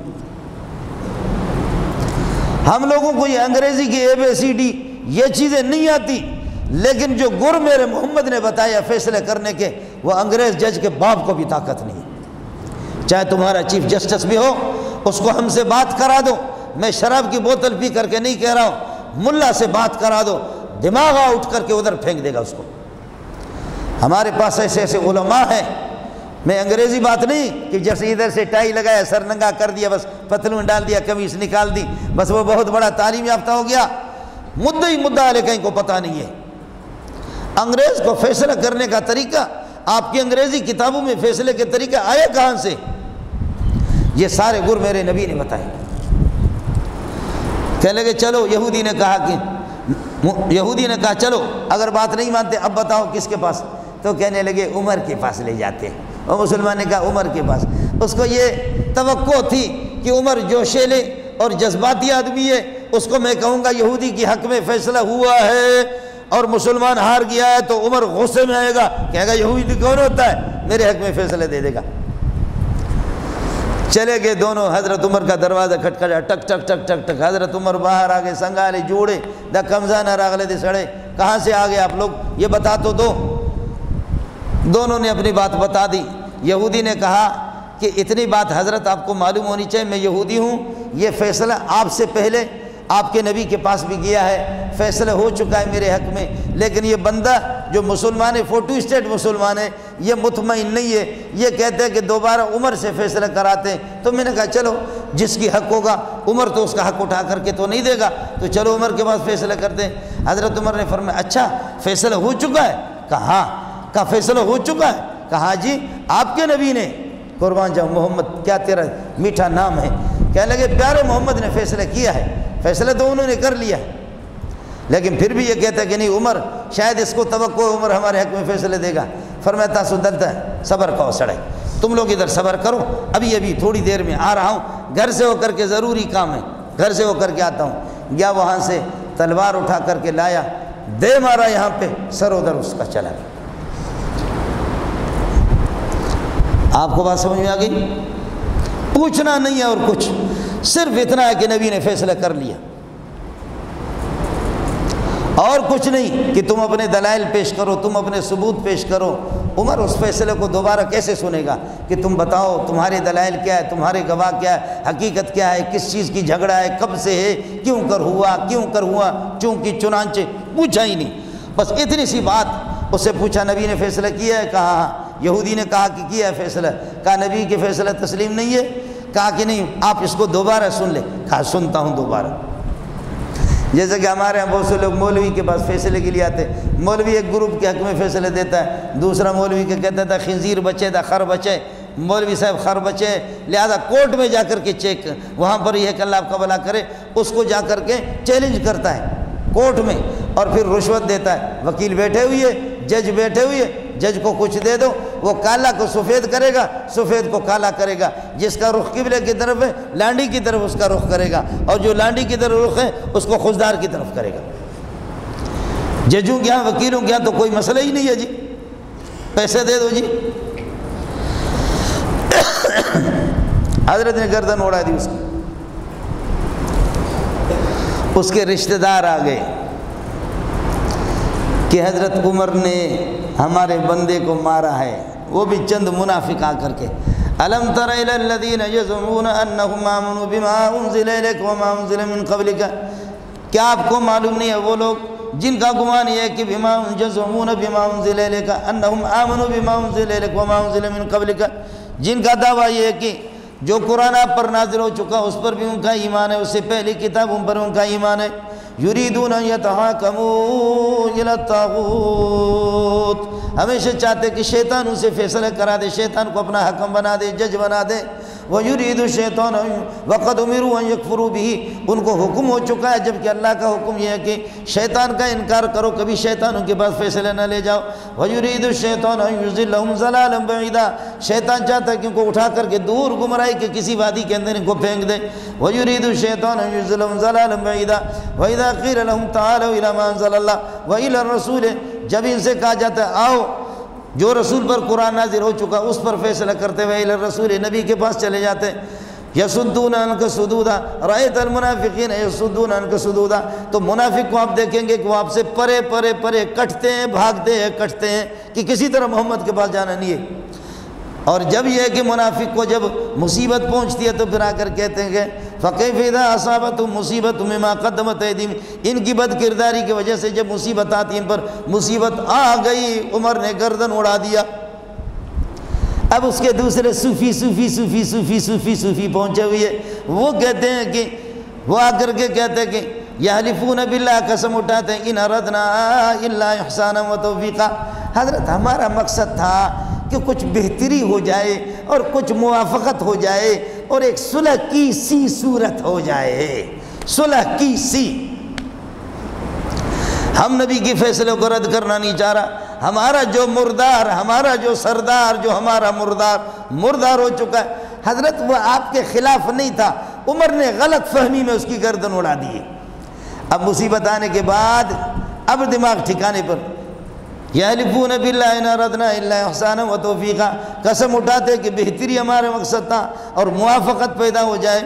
ہم لوگوں کو یہ انگریزی کی ABCD یہ چیزیں نہیں آتی، لیکن جو گر میرے محمد نے بتایا فیصلے کرنے کے، وہ انگریز جج کے باپ کو بھی طاقت نہیں ہے۔ چاہے تمہارا چیف جسٹس بھی ہو، اس کو ہم سے بات کرا دو، میں شراب کی بوتل پی کر کے نہیں کہہ رہا ہوں، ملا سے بات کرا دو، دماغ اٹھ کر کے ادھر پھینک دے گا اس کو۔ ہمارے پاس ایسے علماء ہیں، میں انگریزی بات نہیں کہ جیسے ادھر سے ٹائی لگایا، سر ننگا کر دیا، بس پتلون ڈال دیا، قمیص نکال دی، بس وہ بہت بڑا تعلیم یافتہ ہو گیا۔ مدعی مدعا علیہ کہیں کو پتہ نہیں ہے۔ انگریز کو فیصلہ کرنے کا طریقہ آپ کی انگریزی کتابوں میں فیصلے کے طریقہ آئے کہاں سے؟ یہ سارے گر میرے نبی نے بتائے۔ کہنے لگے چلو، یہودی نے کہا چلو اگر بات نہیں مانتے اب بتاؤ کس کے پاس؟ تو کہنے لگے عمر کے پاس لے جاتے ہیں۔ اور مسلمان نے کہا عمر کے پاس۔ اس کو یہ توقع تھی کہ عمر جوشیلے اور جذباتی آدمی ہے، اس کو میں کہوں گا یہودی کی حق میں فیصلہ ہوا ہے اور مسلمان ہار گیا ہے تو عمر غصے میں آئے گا، کہے گا یہودی کون ہوتا ہے، میرے حق میں فیصلہ دے دے گا۔ چلے گئے دونوں. حضرت عمر کا دروازہ کھٹکھٹا ٹک ٹک ٹک ٹک ٹک. حضرت عمر باہر آ گئے, سنگالے جوڑے دا کمزانہ راغلے دے سڑے. کہاں سے آ گئے آپ لوگ, یہ بتا تو دو. دونوں نے اپنی بات بتا دی. یہودی نے کہا کہ اتنی بات حضرت آپ کو معلوم ہونی چاہیے, میں یہودی ہوں, یہ فیصلہ آپ سے پہلے آپ کے نبی کے پاس بھی گیا ہے, فیصلہ ہو چکا ہے میرے حق میں, لیکن یہ بندہ جو مسلمان ہے, فوٹو اسٹیٹ مسلمان ہے, یہ مطمئن نہیں ہے, یہ کہتے ہیں کہ دوبارہ عمر سے فیصلہ کراتے ہیں. تو میں نے کہا چلو جس کی حق ہوگا, عمر تو اس کا حق اٹھا کر کے تو نہیں دے گا, تو چلو عمر کے پاس فیصلہ کرتے ہیں. حضرت عمر نے فرمایا اچھا فیصلہ ہو چکا ہے؟ کہا ہاں. کہا فیصلہ ہو چکا ہے؟ کہا جی آپ کے نبی نے, قربان جاؤں محمد کیا تیرا میٹھا نام ہے. کہنے لگے پیارے محمد نے فیصلہ کیا ہے. فیصلہ تو انہوں نے کر لیا, لیکن پھر بھی یہ کہتا ہے کہ نہیں عمر, شاید اس کو توقع ہے عمر ہمارے حق میں فیصلہ دے گا. فرمایا تاسو دلتا ہے صبر کرو سڑے, تم لوگ ادھر صبر کرو, ابھی تھوڑی دیر میں آ رہا ہوں, گھر سے ہو کر کے ضروری کام ہے, گھر سے ہو کر کے آتا ہوں. گیا وہاں سے تلوار اٹھا کر کے لایا, دے مارا یہاں پہ, سر ادھر اس کا چلا گیا. آپ کو بات سمجھ میں آ گئی؟ پوچھنا نہیں ہے اور کچھ, صرف اتنا ہے کہ نبی نے فیصلہ کر لیا, اور کچھ نہیں کہ تم اپنے دلائل پیش کرو, تم اپنے ثبوت پیش کرو. عمر اس فیصلے کو دوبارہ کیسے سنے گا کہ تم بتاؤ تمہارے دلائل کیا ہے, تمہارے گواہ کیا ہے, حقیقت کیا ہے, کس چیز کی جھگڑا ہے, کب سے ہے, کیوں کر ہوا, چونکہ چنانچہ. پوچھا ہی نہیں, بس اتنی سی بات اس سے پوچھا, نبی نے فیصلہ کیا ہے؟ کہا ہاں. یہودی نے کہا کہ کیا ہے فیصلہ؟ کہا نبی کے فیصلہ تسلیم نہیں ہے. کہا کہ نہیں آپ اس کو دوبارہ سن لیں. کہا سنتا ہوں دوبارہ. جیسے کہ ہمارے یہاں بہت سے لوگ مولوی کے پاس فیصلے کے لیے آتے, مولوی ایک گروپ کے حق میں فیصلہ دیتا ہے, دوسرا مولوی کے کہتا تھا خنزیر بچے تھا, خر بچے, مولوی صاحب خر بچے, لہذا کورٹ میں جا کر کے چیک, وہاں پر یہ کہ اللہ آپ کا بھلا کرے, اس کو جا کر کے چیلنج کرتا ہے کورٹ میں, اور پھر رشوت دیتا ہے. وکیل بیٹھے ہوئے, جج بیٹھے ہوئے, جج کو کچھ دے دو, وہ کالا کو سفید کرے گا, سفید کو کالا کرے گا. جس کا رخ قبلے کی طرف ہے لانڈی کی طرف اس کا رخ کرے گا, اور جو لانڈی کی طرف رخ ہے اس کو خوددار کی طرف کرے گا. ججوں کے یہاں, وکیلوں کے یہاں تو کوئی مسئلہ ہی نہیں ہے جی, پیسے دے دو جی. حضرت نے گردن اڑا دی اس کی. اس کے رشتہ دار آ گئے کہ حضرت عمر نے ہمارے بندے کو مارا ہے, وہ بھی چند منافق آ کر کے. الم تر الی الذین یزعمون انہم آمنوا بما انزل الیک وما انزل من قبلک, کیا آپ کو معلوم نہیں ہے وہ لوگ جن کا گمان یہ ہے کہ بما یزعمون بما انزل الیک انہم آمنوا بما انزل الیک وما انزل من قبلک, جن کا دعویٰ یہ ہے کہ جو قرآن آپ پر نازل ہو چکا اس پر بھی ان کا ایمان ہے, اس سے پہلی کتابوں پر ان کا ایمان ہے. یریدون ان یتحاکموا الی الطاغوت, ہمیشہ چاہتے کہ شیطان ان سے فیصلہ کرا دے, شیطان کو اپنا حکم بنا دے, جج بنا دے. وَيُرِيدُ الشَّيْطَانُ وَقَدْ أُمِرُوا أَن يَكْفُرُوا بِهِ, ان کو حکم ہو چکا ہے جبکہ اللہ کا حکم یہ ہے کہ شیطان کا انکار کرو, کبھی شیطانوں کے پاس فیصلہ نہ لے جاؤ. وَيُرِيدُ الشَّيْطَانُ أَن يُضِلَّهُمْ ضَلَالًا بَعِيدًا, شیطان چاہتا ہے کہ ان کو اٹھا کر کے دور گمراہی کے کسی وادی کے اندر ان کو پھینک دے. وَيُرِيدُ الشَّيْطَانُ أَن يُضِلَّهُمْ ضَلَالًا بَعِيدًا وَإِذَا قِيلَ لَهُمْ تَعَالَوْا إِلَىٰ مَا أَنزَلَ اللَّهُ وَإِلَى الرَّسُولِ, جب ان سے کہا جاتا ہے آؤ جو رسول پر قرآن نازل ہو چکا اس پر فیصلہ کرتے ہوئے, إِلَى الرَّسُولِ, نبی کے پاس چلے جاتے ہیں. یصدون عنک صدودا رأیت المنافقین یصدون عنک صدودا, تو منافق کو آپ دیکھیں گے کہ وہ آپ سے پرے پرے پرے کٹتے ہیں, بھاگتے ہیں کہ کسی طرح محمد کے پاس جانا نہیں ہے. اور جب یہ ہے کہ منافق کو جب مصیبت پہنچتی ہے تو پھر آ کر کہتے ہیں کہ فَكَيْفَ إِذَا أَصَابَتْهُمْ مُصِيبَةٌ بِمَا قَدَّمَتْ أَيْدِيهِمْ, ان کی بد کرداری کی وجہ سے جب مصیبت آتی ان پر, مصیبت آ گئی, عمر نے گردن اڑا دیا. اب اس کے دوسرے صوفی پہنچے ہوئے, وہ کہتے ہیں کہ وہ آ کر کے کہتے ہیں کہ یحلفون باللہ, قسم اٹھاتے ہیں, ان اردنا الا احسانا و توفیقا, حضرت ہمارا مقصد تھا کہ کچھ بہتری ہو جائے اور کچھ موافقت ہو جائے اور ایک صلح کی سی صورت ہو جائے, صلح کی سی. ہم نبی کی فیصلے کو رد کرنا نہیں چاہ رہا, ہمارا جو مردار, ہمارا جو سردار, جو ہمارا مردار ہو چکا ہے, حضرت وہ آپ کے خلاف نہیں تھا, عمر نے غلط فہمی میں اس کی گردن اڑا دی. اب مصیبت آنے کے بعد اب دماغ ٹھکانے پر, یحلفون باللہ ان اردنا الا احسانا و توفیقا، قسم اٹھاتے کہ بہتری ہمارا مقصد تھا اور موافقت پیدا ہو جائے۔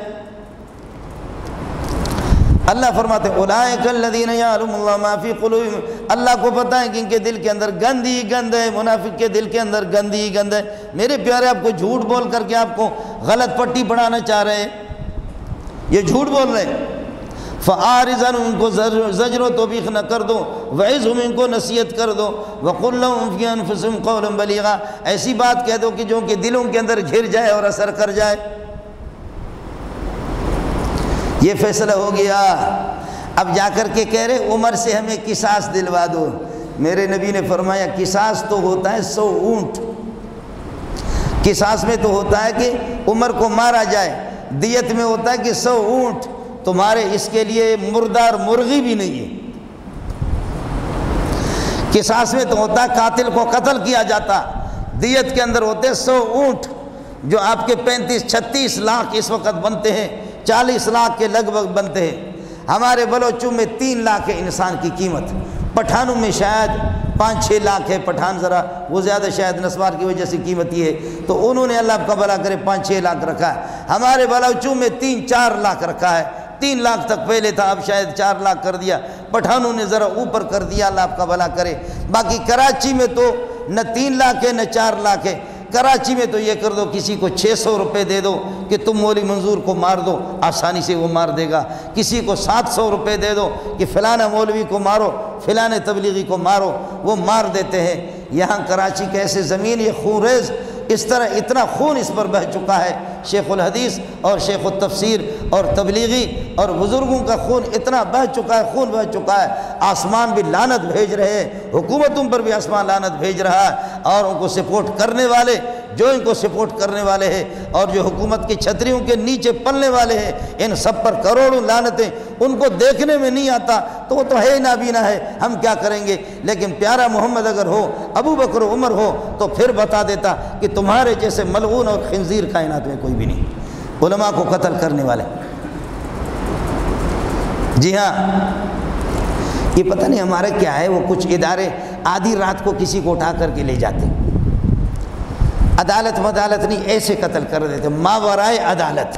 اللہ فرماتے اولئک الذین یعلم اللہ ما فی قلوبہم، اللہ کو پتہ ہے کہ ان کے دل کے اندر گند ہی گند ہے، منافق کے دل کے اندر گند ہی گند ہے۔ میرے پیارے آپ کو جھوٹ بول کر کے آپ کو غلط پٹی بڑھانا چاہ رہے ہیں، یہ جھوٹ بول رہے ہیں۔ فَآرِزًا، ان کو زجر و توبیخ نہ کر دو، وعظہم، ان کو نصیحت کر دو، وَقُلْ لَهُمْ فِي أَنفُسِهِمْ قَوْلًا بَلِيغًا، ایسی بات کہہ دو کہ جو کہ دلوں کے اندر گھر جائے اور اثر کر جائے۔ یہ فیصلہ ہو گیا۔ اب جا کر کے کہہ رہے عمر سے ہمیں قصاص دلوا دو۔ میرے نبی نے فرمایا قصاص تو ہوتا ہے 100 اونٹ، قصاص میں تو ہوتا ہے کہ عمر کو مارا جائے، دیت میں ہوتا ہے کہ 100 اونٹ، تمہارے اس کے لیے مردار مرغی بھی نہیں ہے۔ قصاص میں تو ہوتا ہے قاتل کو قتل کیا جاتا، دیت کے اندر ہوتے 100 اونٹ، جو آپ کے 35-36 لاکھ اس وقت بنتے ہیں، 40 لاکھ کے لگ بھگ بنتے ہیں۔ ہمارے بلوچوں میں 3 لاکھ ہے انسان کی قیمت، پٹھانوں میں شاید 5-6 لاکھ ہے، پٹھان ذرا وہ زیادہ شاید نسوار کی وجہ سے قیمتی ہے، تو انہوں نے اللہ کا بھلا کرے 5-6 لاکھ رکھا ہے۔ ہمارے بلوچوں میں 3-4 لاکھ رکھا ہے، 3 لاکھ تک پہلے تھا، اب شاید 4 لاکھ کر دیا، پٹھانوں نے ذرا اوپر کر دیا، اللہ آپ کا بھلا کرے۔ باقی کراچی میں تو نہ 3 لاکھ ہے نہ 4 لاکھ ہے، کراچی میں تو یہ کر دو کسی کو 600 روپے دے دو کہ تم مولوی منظور کو مار دو، آسانی سے وہ مار دے گا، کسی کو 700 روپے دے دو کہ فلانا مولوی کو مارو، فلانے تبلیغی کو مارو، وہ مار دیتے ہیں۔ یہاں کراچی کے ایسے زمین یہ خونریز، اس طرح اتنا خون اس پر بہہ چکا ہے، شیخ الحدیث اور شیخ التفسیر اور تبلیغی اور بزرگوں کا خون اتنا بہہ چکا ہے، خون بہہ چکا ہے، آسمان بھی لعنت بھیج رہے ہیں، حکومتوں پر بھی آسمان لعنت بھیج رہا ہے، اور ان کو سپورٹ کرنے والے، جو ان کو سپورٹ کرنے والے ہیں اور جو حکومت کی چھتریوں کے نیچے پلنے والے ہیں، ان سب پر کروڑوں لعنتیں، ان کو دیکھنے میں نہیں آتا تو وہ تو ہے نابینا ہے، ہم کیا کریں گے؟ لیکن پیارا محمد اگر ہو، ابو بکر و عمر ہو تو پھر بتا دیتا کہ تمہارے جیسے ملعون اور خنزیر کائنات میں کوئی بھی نہیں، علماء کو قتل کرنے والے۔ جی ہاں، یہ پتہ نہیں ہمارے کیا ہے، وہ کچھ ادارے آدھی رات کو کسی کو اٹھا کر کے لے جاتے، عدالت مدالت نہیں، ایسے قتل کر دیتے ماورائے عدالت۔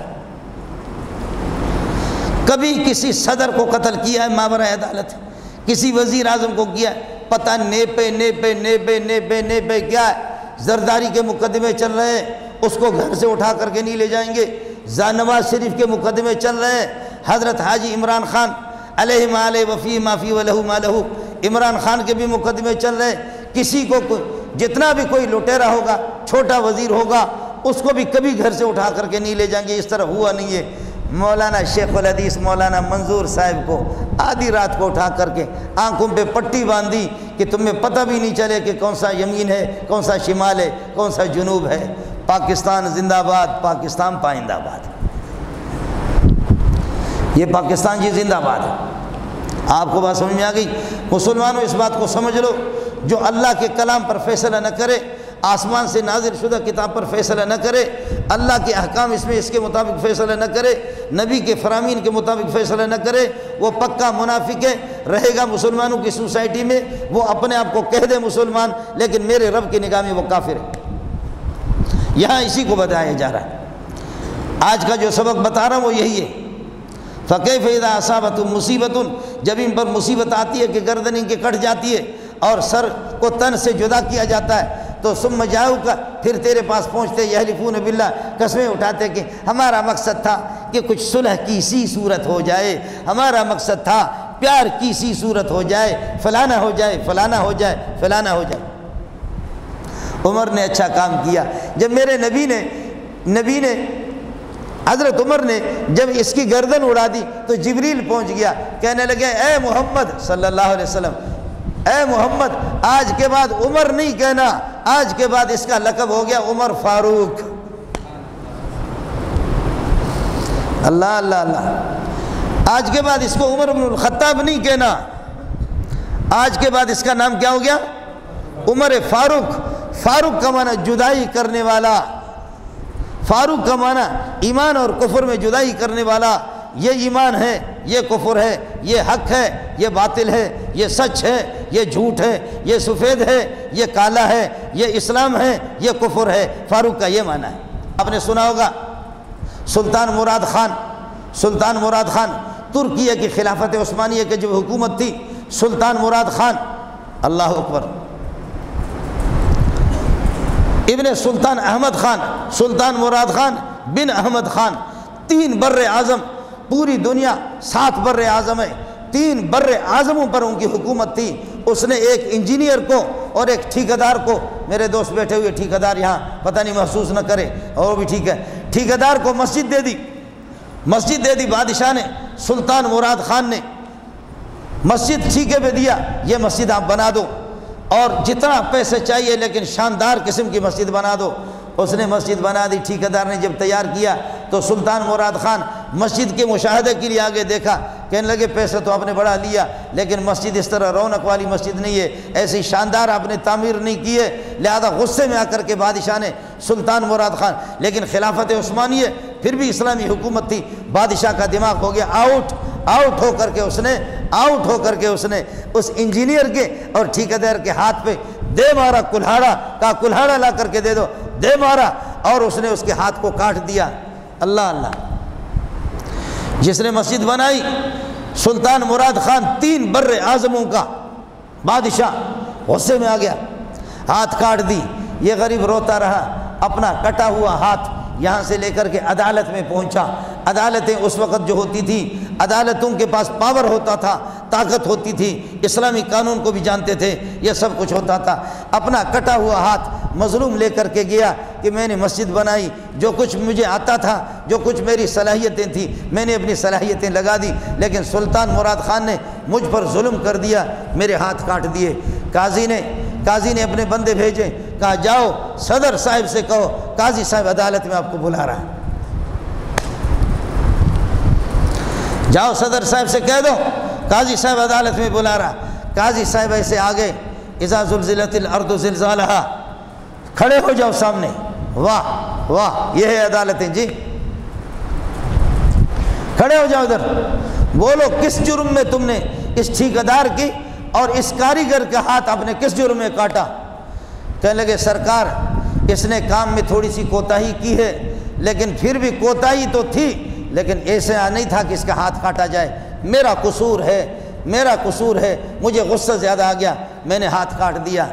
کبھی کسی صدر کو قتل کیا ہے ماورائے عدالت، کسی وزیر اعظم کو کیا ہے، پتہ نیپے کیا ہے، زرداری کے مقدمے چل رہے ہیں، اس کو گھر سے اٹھا کر کے نہیں لے جائیں گے، نواز شریف کے مقدمے چل رہے ہیں، حضرت حاجی عمران خان علیہ ما علیہ وفی ما فی ولہ ما لہ، عمران خان کے بھی مقدمے چل رہے ہیں۔ کسی کو جتنا بھی کوئی لٹیرا ہوگا، چھوٹا وزیر ہوگا، اس کو بھی کبھی گھر سے اٹھا کر کے نہیں لے جائیں گے، اس طرح ہوا نہیں ہے۔ مولانا شیخ الحدیث مولانا منظور صاحب کو آدھی رات کو اٹھا کر کے آنکھوں پہ پٹی باندھی کہ تمہیں پتہ بھی نہیں چلے کہ کون سا یمین ہے، کون سا شمال ہے، کون سا جنوب ہے۔ پاکستان زندہ باد، پاکستان پائندہ باد، یہ پاکستان جی زندہ باد ہے۔ آپ کو بات سمجھ میں آ گئی؟ مسلمانوں اس بات کو سمجھ لو، جو اللہ کے کلام پر فیصلہ نہ کرے، آسمان سے نازل شدہ کتاب پر فیصلہ نہ کرے، اللہ کے احکام اس میں اس کے مطابق فیصلہ نہ کرے، نبی کے فرامین کے مطابق فیصلہ نہ کرے، وہ پکا منافق ہے، رہے گا مسلمانوں کی سوسائٹی میں، وہ اپنے آپ کو کہہ دے مسلمان، لیکن میرے رب کی نگاہ میں وہ کافر ہے۔ یہاں اسی کو بتایا جا رہا ہے۔ آج کا جو سبق بتا رہا ہوں وہ یہی ہے۔ فَكَيْفَ إِذَا أَصَابَتْهُم مُّصِيبَةٌ، جب ان پر مصیبت آتی ہے کہ گردن ان کے کٹ جاتی ہے اور سر کو تن سے جدا کیا جاتا ہے، تو ثم جاؤک، پھر تیرے پاس پہنچتے، یحلفون باللہ، قسمیں اٹھاتے کہ ہمارا مقصد تھا کہ کچھ صلح کی سی صورت ہو جائے، ہمارا مقصد تھا پیار کی سی صورت ہو جائے، فلانا ہو جائے، فلانا ہو جائے، فلانا ہو جائے۔ عمر نے اچھا کام کیا۔ جب میرے نبی نے حضرت عمر نے جب اس کی گردن اڑا دی تو جبریل پہنچ گیا، کہنے لگے اے محمد صلی اللہ علیہ وسلم، اے محمد، آج کے بعد عمر نہیں کہنا، آج کے بعد اس کا لقب ہو گیا عمر فاروق۔ اللہ اللہ اللہ، آج کے بعد اس کو عمر بن الخطاب نہیں کہنا، آج کے بعد اس کا نام کیا ہو گیا؟ عمر فاروق۔ فاروق کا معنی جدائی کرنے والا، فاروق کا معنی ایمان اور کفر میں جدائی کرنے والا، یہ ایمان ہے، یہ کفر ہے، یہ حق ہے، یہ باطل ہے، یہ سچ ہے، یہ جھوٹ ہے، یہ سفید ہے، یہ کالا ہے، یہ اسلام ہے، یہ کفر ہے۔ فاروق کا یہ معنی ہے۔ آپ نے سنا ہوگا سلطان مراد خان ترکیہ کی خلافت عثمانیہ کی جب حکومت تھی، سلطان مراد خان، اللہ اکبر، ابن سلطان احمد خان، سلطان مراد خان بن احمد خان، 3 بر اعظم، پوری دنیا 7 بر اعظم ہے، 3 بر اعظموں پر ان کی حکومت تھی۔ اس نے ایک انجینئر کو اور ایک ٹھیکیدار کو، میرے دوست بیٹھے ہوئے ٹھیکیدار یہاں پتہ نہیں محسوس نہ کرے، اور وہ بھی ٹھیک ہے، ٹھیکیدار کو مسجد دے دی بادشاہ نے، سلطان مراد خان نے مسجد ٹھیکے پہ دیا، یہ مسجد آپ بنا دو اور جتنا پیسے چاہیے لیکن شاندار قسم کی مسجد بنا دو۔ اس نے مسجد بنا دی۔ ٹھیکیدار نے جب تیار کیا تو سلطان مراد خان مسجد کے مشاہدے کے لیے آگے دیکھا، کہنے لگے پیسے تو آپ نے بڑھا لیا لیکن مسجد اس طرح رونق والی مسجد نہیں ہے، ایسی شاندار آپ نے تعمیر نہیں کی ہے، لہذا غصے میں آ کر کے بادشاہ نے سلطان مراد خان، لیکن خلافت عثمانیہ پھر بھی اسلامی حکومت تھی، بادشاہ کا دماغ ہو گیا آؤٹ ہو کر کے اس نے اس انجینئر کے اور ٹھیکیدار کے ہاتھ پہ دے مارا کلہاڑا، کہا کلہاڑا لا کر کے دے دو، دے مارا اور اس نے اس کے ہاتھ کو کاٹ دیا۔ اللہ اللہ، جس نے مسجد بنائی سلطان مراد خان 3 بر اعظموں کا بادشاہ، غصے میں آ گیا، ہاتھ کاٹ دی۔ یہ غریب روتا رہا، اپنا کٹا ہوا ہاتھ یہاں سے لے کر کے عدالت میں پہنچا۔ عدالتیں اس وقت جو ہوتی تھی، عدالتوں کے پاس پاور ہوتا تھا، طاقت ہوتی تھی، اسلامی قانون کو بھی جانتے تھے، یہ سب کچھ ہوتا تھا۔ اپنا کٹا ہوا ہاتھ مظلوم لے کر کے گیا کہ میں نے مسجد بنائی، جو کچھ مجھے آتا تھا، جو کچھ میری صلاحیتیں تھیں، میں نے اپنی صلاحیتیں لگا دی، لیکن سلطان مراد خان نے مجھ پر ظلم کر دیا، میرے ہاتھ کاٹ دیے۔ قاضی نے اپنے بندے بھیجے، کہا جاؤ صدر صاحب سے کہو قاضی صاحب عدالت میں آپ کو بلا رہا ہے، جاؤ صدر صاحب سے کہہ دو قاضی صاحب عدالت میں بلا رہا۔ قاضی صاحب ایسے آگے، اذا زلزلت الارض زلزالہا، کھڑے ہو جاؤ سامنے، واہ واہ یہ ہے عدالتیں جی، کھڑے ہو جاؤ ادھر، بولو کس جرم میں تم نے اس ٹھیکیدار کی اور اس کاریگر کا ہاتھ آپ نے کس جرم میں کاٹا؟ کہنے لگے سرکار اس نے کام میں تھوڑی سی کوتاہی کی ہے، لیکن پھر بھی کوتاہی تو تھی، لیکن ایسا نہیں تھا کہ اس کا ہاتھ کاٹا جائے، میرا قصور ہے، مجھے غصہ زیادہ آ گیا، میں نے ہاتھ کاٹ دیا۔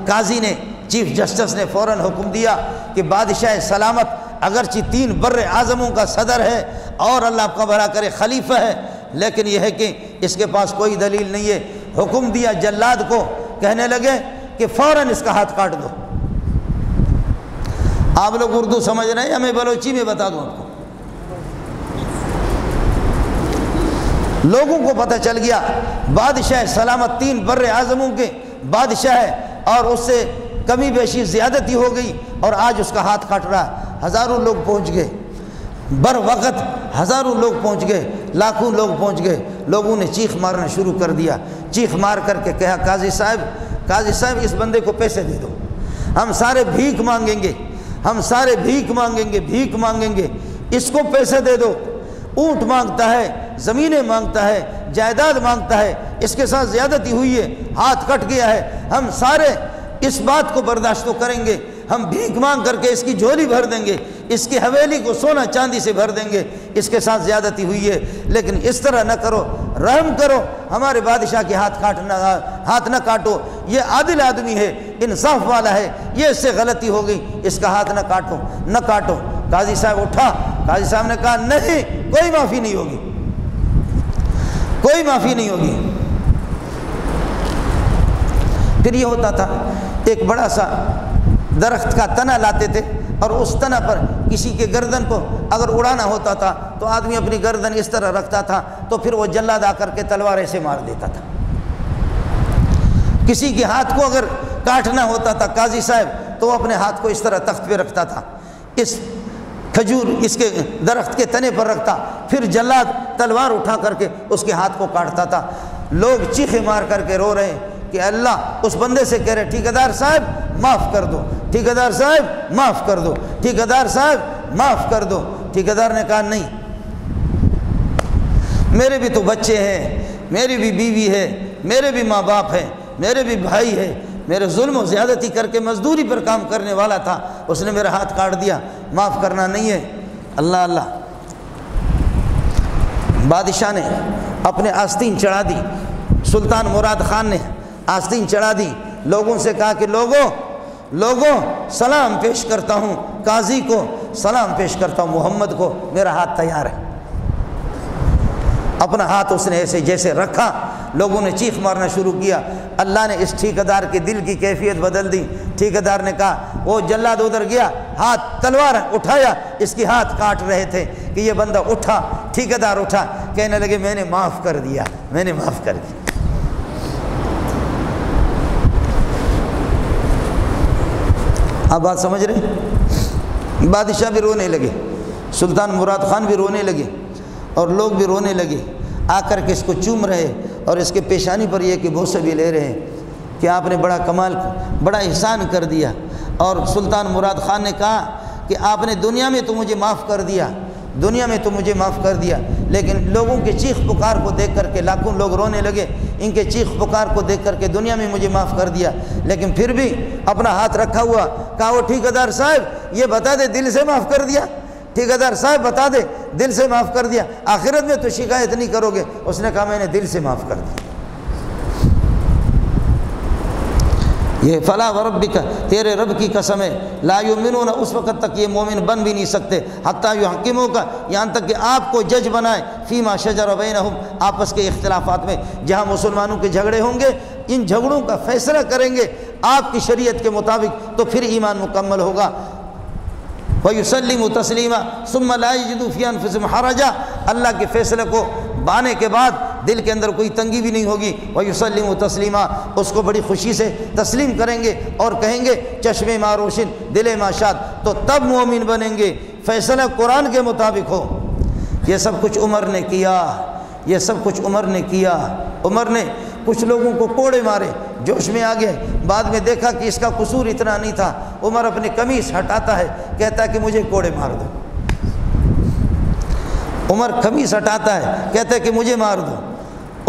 قاضی نے، چیف جسٹس نے فوراً حکم دیا کہ بادشاہ سلامت اگرچہ 3 بر اعظموں کا صدر ہے اور اللہ آپ کا بھلا کرے خلیفہ ہے، لیکن یہ ہے کہ اس کے پاس کوئی دلیل نہیں ہے۔ حکم دیا جلاد کو، کہنے لگے کہ فوراً اس کا ہاتھ کاٹ دو۔ آپ لوگ اردو سمجھ رہے ہیں، ہمیں بلوچی میں بتا دوں آپ کو۔ لوگوں کو پتہ چل گیا بادشاہ سلامت 3 بر اعظموں کے بادشاہ ہے اور اس سے کمی بیشی زیادتی ہو گئی اور آج اس کا ہاتھ کاٹ رہا ہے۔ ہزاروں لوگ پہنچ گئے، بر وقت ہزاروں لوگ پہنچ گئے، لاکھوں لوگ پہنچ گئے۔ لوگوں نے چیخ مارنا شروع کر دیا، چیخ مار کر کے کہا قاضی صاحب اس بندے کو پیسے دے دو، ہم سارے بھیک مانگیں گے، اس کو پیسے دے دو۔ اونٹ مانگتا ہے، زمینیں مانگتا ہے، جائیداد مانگتا ہے، اس کے ساتھ زیادتی ہوئی ہے، ہاتھ کٹ گیا ہے، ہم سارے اس بات کو برداشت تو کریں گے، ہم بھیک مانگ کر کے اس کی جھولی بھر دیں گے، اس کی حویلی کو سونا چاندی سے بھر دیں گے، اس کے ساتھ زیادتی ہوئی ہے، لیکن اس طرح نہ کرو، رحم کرو، ہمارے بادشاہ کے ہاتھ نہ کاٹو، یہ عادل آدمی ہے، انصاف والا ہے، یہ اس سے غلطی ہو گئی، اس کا ہاتھ نہ کاٹو۔ قاضی صاحب اٹھا، قاضی صاحب نے کہا نہیں، کوئی معافی نہیں ہوگی۔ پھر یہ ہوتا تھا، ایک بڑا سا درخت کا تنا لاتے تھے اور اس تنا پر کسی کے گردن کو اگر اڑانا ہوتا تھا تو آدمی اپنی گردن اس طرح رکھتا تھا تو پھر وہ جلاد آ کر کے تلوار ایسے مار دیتا تھا۔ کسی کے ہاتھ کو اگر کاٹنا ہوتا تھا قاضی صاحب تو وہ اپنے ہاتھ کو اس طرح تخت پہ رکھتا تھا، اس کے درخت کے تنے پر رکھتا، پھر جلاد تلوار اٹھا کر کے اس کے ہاتھ کو کاٹتا تھا۔ لوگ چیخے مار کر کے رو رہے کہ اللہ اس بندے سے کہہ رہے ٹھیکیدار صاحب معاف کر دو، ٹھیکیدار صاحب معاف کر دو، ٹھیکیدار صاحب معاف کر دو۔ ٹھیکیدار نے کہا نہیں، میرے بھی تو بچے ہیں، میری بھی بیوی ہے، میرے بھی ماں باپ ہیں، میرے بھی بھائی ہیں، میرے ظلم و زیادتی کر کے مزدوری پر کام کرنے والا تھا، اس نے میرا ہاتھ کاٹ دیا، معاف کرنا نہیں ہے۔ اللہ اللہ، بادشاہ نے اپنے آستین چڑھا دی، سلطان مراد خان نے آستین چڑھا دی، لوگوں سے کہا کہ لوگوں سلام پیش کرتا ہوں، قاضی کو سلام پیش کرتا ہوں، محمد کو میرا ہاتھ تیار ہے۔ اپنا ہاتھ اس نے ایسے جیسے رکھا، لوگوں نے چیخ مارنا شروع کیا۔ اللہ نے اس ٹھیکیدار کے دل کی کیفیت بدل دی۔ ٹھیکیدار نے کہا، وہ جلاد ادھر گیا، ہاتھ تلوار اٹھایا، اس کی ہاتھ کاٹ رہے تھے کہ یہ بندہ اٹھا، ٹھیکیدار اٹھا، کہنے لگے میں نے معاف کر دیا، میں نے معاف کر دیا۔ آپ بات سمجھ رہے؟ بادشاہ بھی رونے لگے، سلطان مراد خان بھی رونے لگے، اور لوگ بھی رونے لگے، آ کر کے اس کو چوم رہے اور اس کے پیشانی پر یہ کہ بوسے بھی لے رہے ہیں کہ آپ نے بڑا کمال، بڑا احسان کر دیا۔ اور سلطان مراد خان نے کہا کہ آپ نے دنیا میں تو مجھے معاف کر دیا، دنیا میں تو مجھے معاف کر دیا، لیکن لوگوں کے چیخ پکار کو دیکھ کر کے لاکھوں لوگ رونے لگے، ان کے چیخ پکار کو دیکھ کر کے دنیا میں مجھے معاف کر دیا، لیکن پھر بھی اپنا ہاتھ رکھا ہوا، کہا وہ ٹھیکیدار صاحب یہ بتا دے دل سے معاف کر دیا، ٹھیکیدار صاحب بتا دے دل سے معاف کر دیا، آخرت میں تو شکایت نہیں کرو گے۔ اس نے کہا میں نے دل سے معاف کر دیا۔ یہ فلا وربک، تیرے رب کی قسم ہے، لا یؤمنون، اس وقت تک یہ مومن بن بھی نہیں سکتے، حتیٰ یحکموک، یہاں تک کہ آپ کو جج بنائے، فیما شجر بینہم، آپس کے اختلافات میں، جہاں مسلمانوں کے جھگڑے ہوں گے، ان جھگڑوں کا فیصلہ کریں گے آپ کی شریعت کے مطابق، تو پھر ایمان مکمل ہوگا۔ وَيُسَلِّمُ تَسْلِيمًا ثُمَّ لَا يَجِدُوا فِي أَنفُسِهِمْ حَرَجًا، اللہ کے فیصلے کو بانے کے بعد دل کے اندر کوئی تنگی بھی نہیں ہوگی۔ وَيُسَلِّمُ تَسْلِيمًا، اس کو بڑی خوشی سے تسلیم کریں گے اور کہیں گے چشم ما روشن دل ما شاد، تو تب مومن بنیں گے، فیصلہ قرآن کے مطابق ہو۔ یہ سب کچھ عمر نے کیا، یہ سب کچھ عمر نے کیا۔ عمر نے کچھ لوگوں کو کوڑے مارے، جوش میں آ گئے، بعد میں دیکھا کہ اس کا قصور اتنا نہیں تھا، عمر اپنی قمیص ہٹاتا ہے، کہتا ہے کہ مجھے کوڑے مار دو۔ عمر قمیص ہٹاتا ہے، کہتا ہے کہ مجھے مار دو۔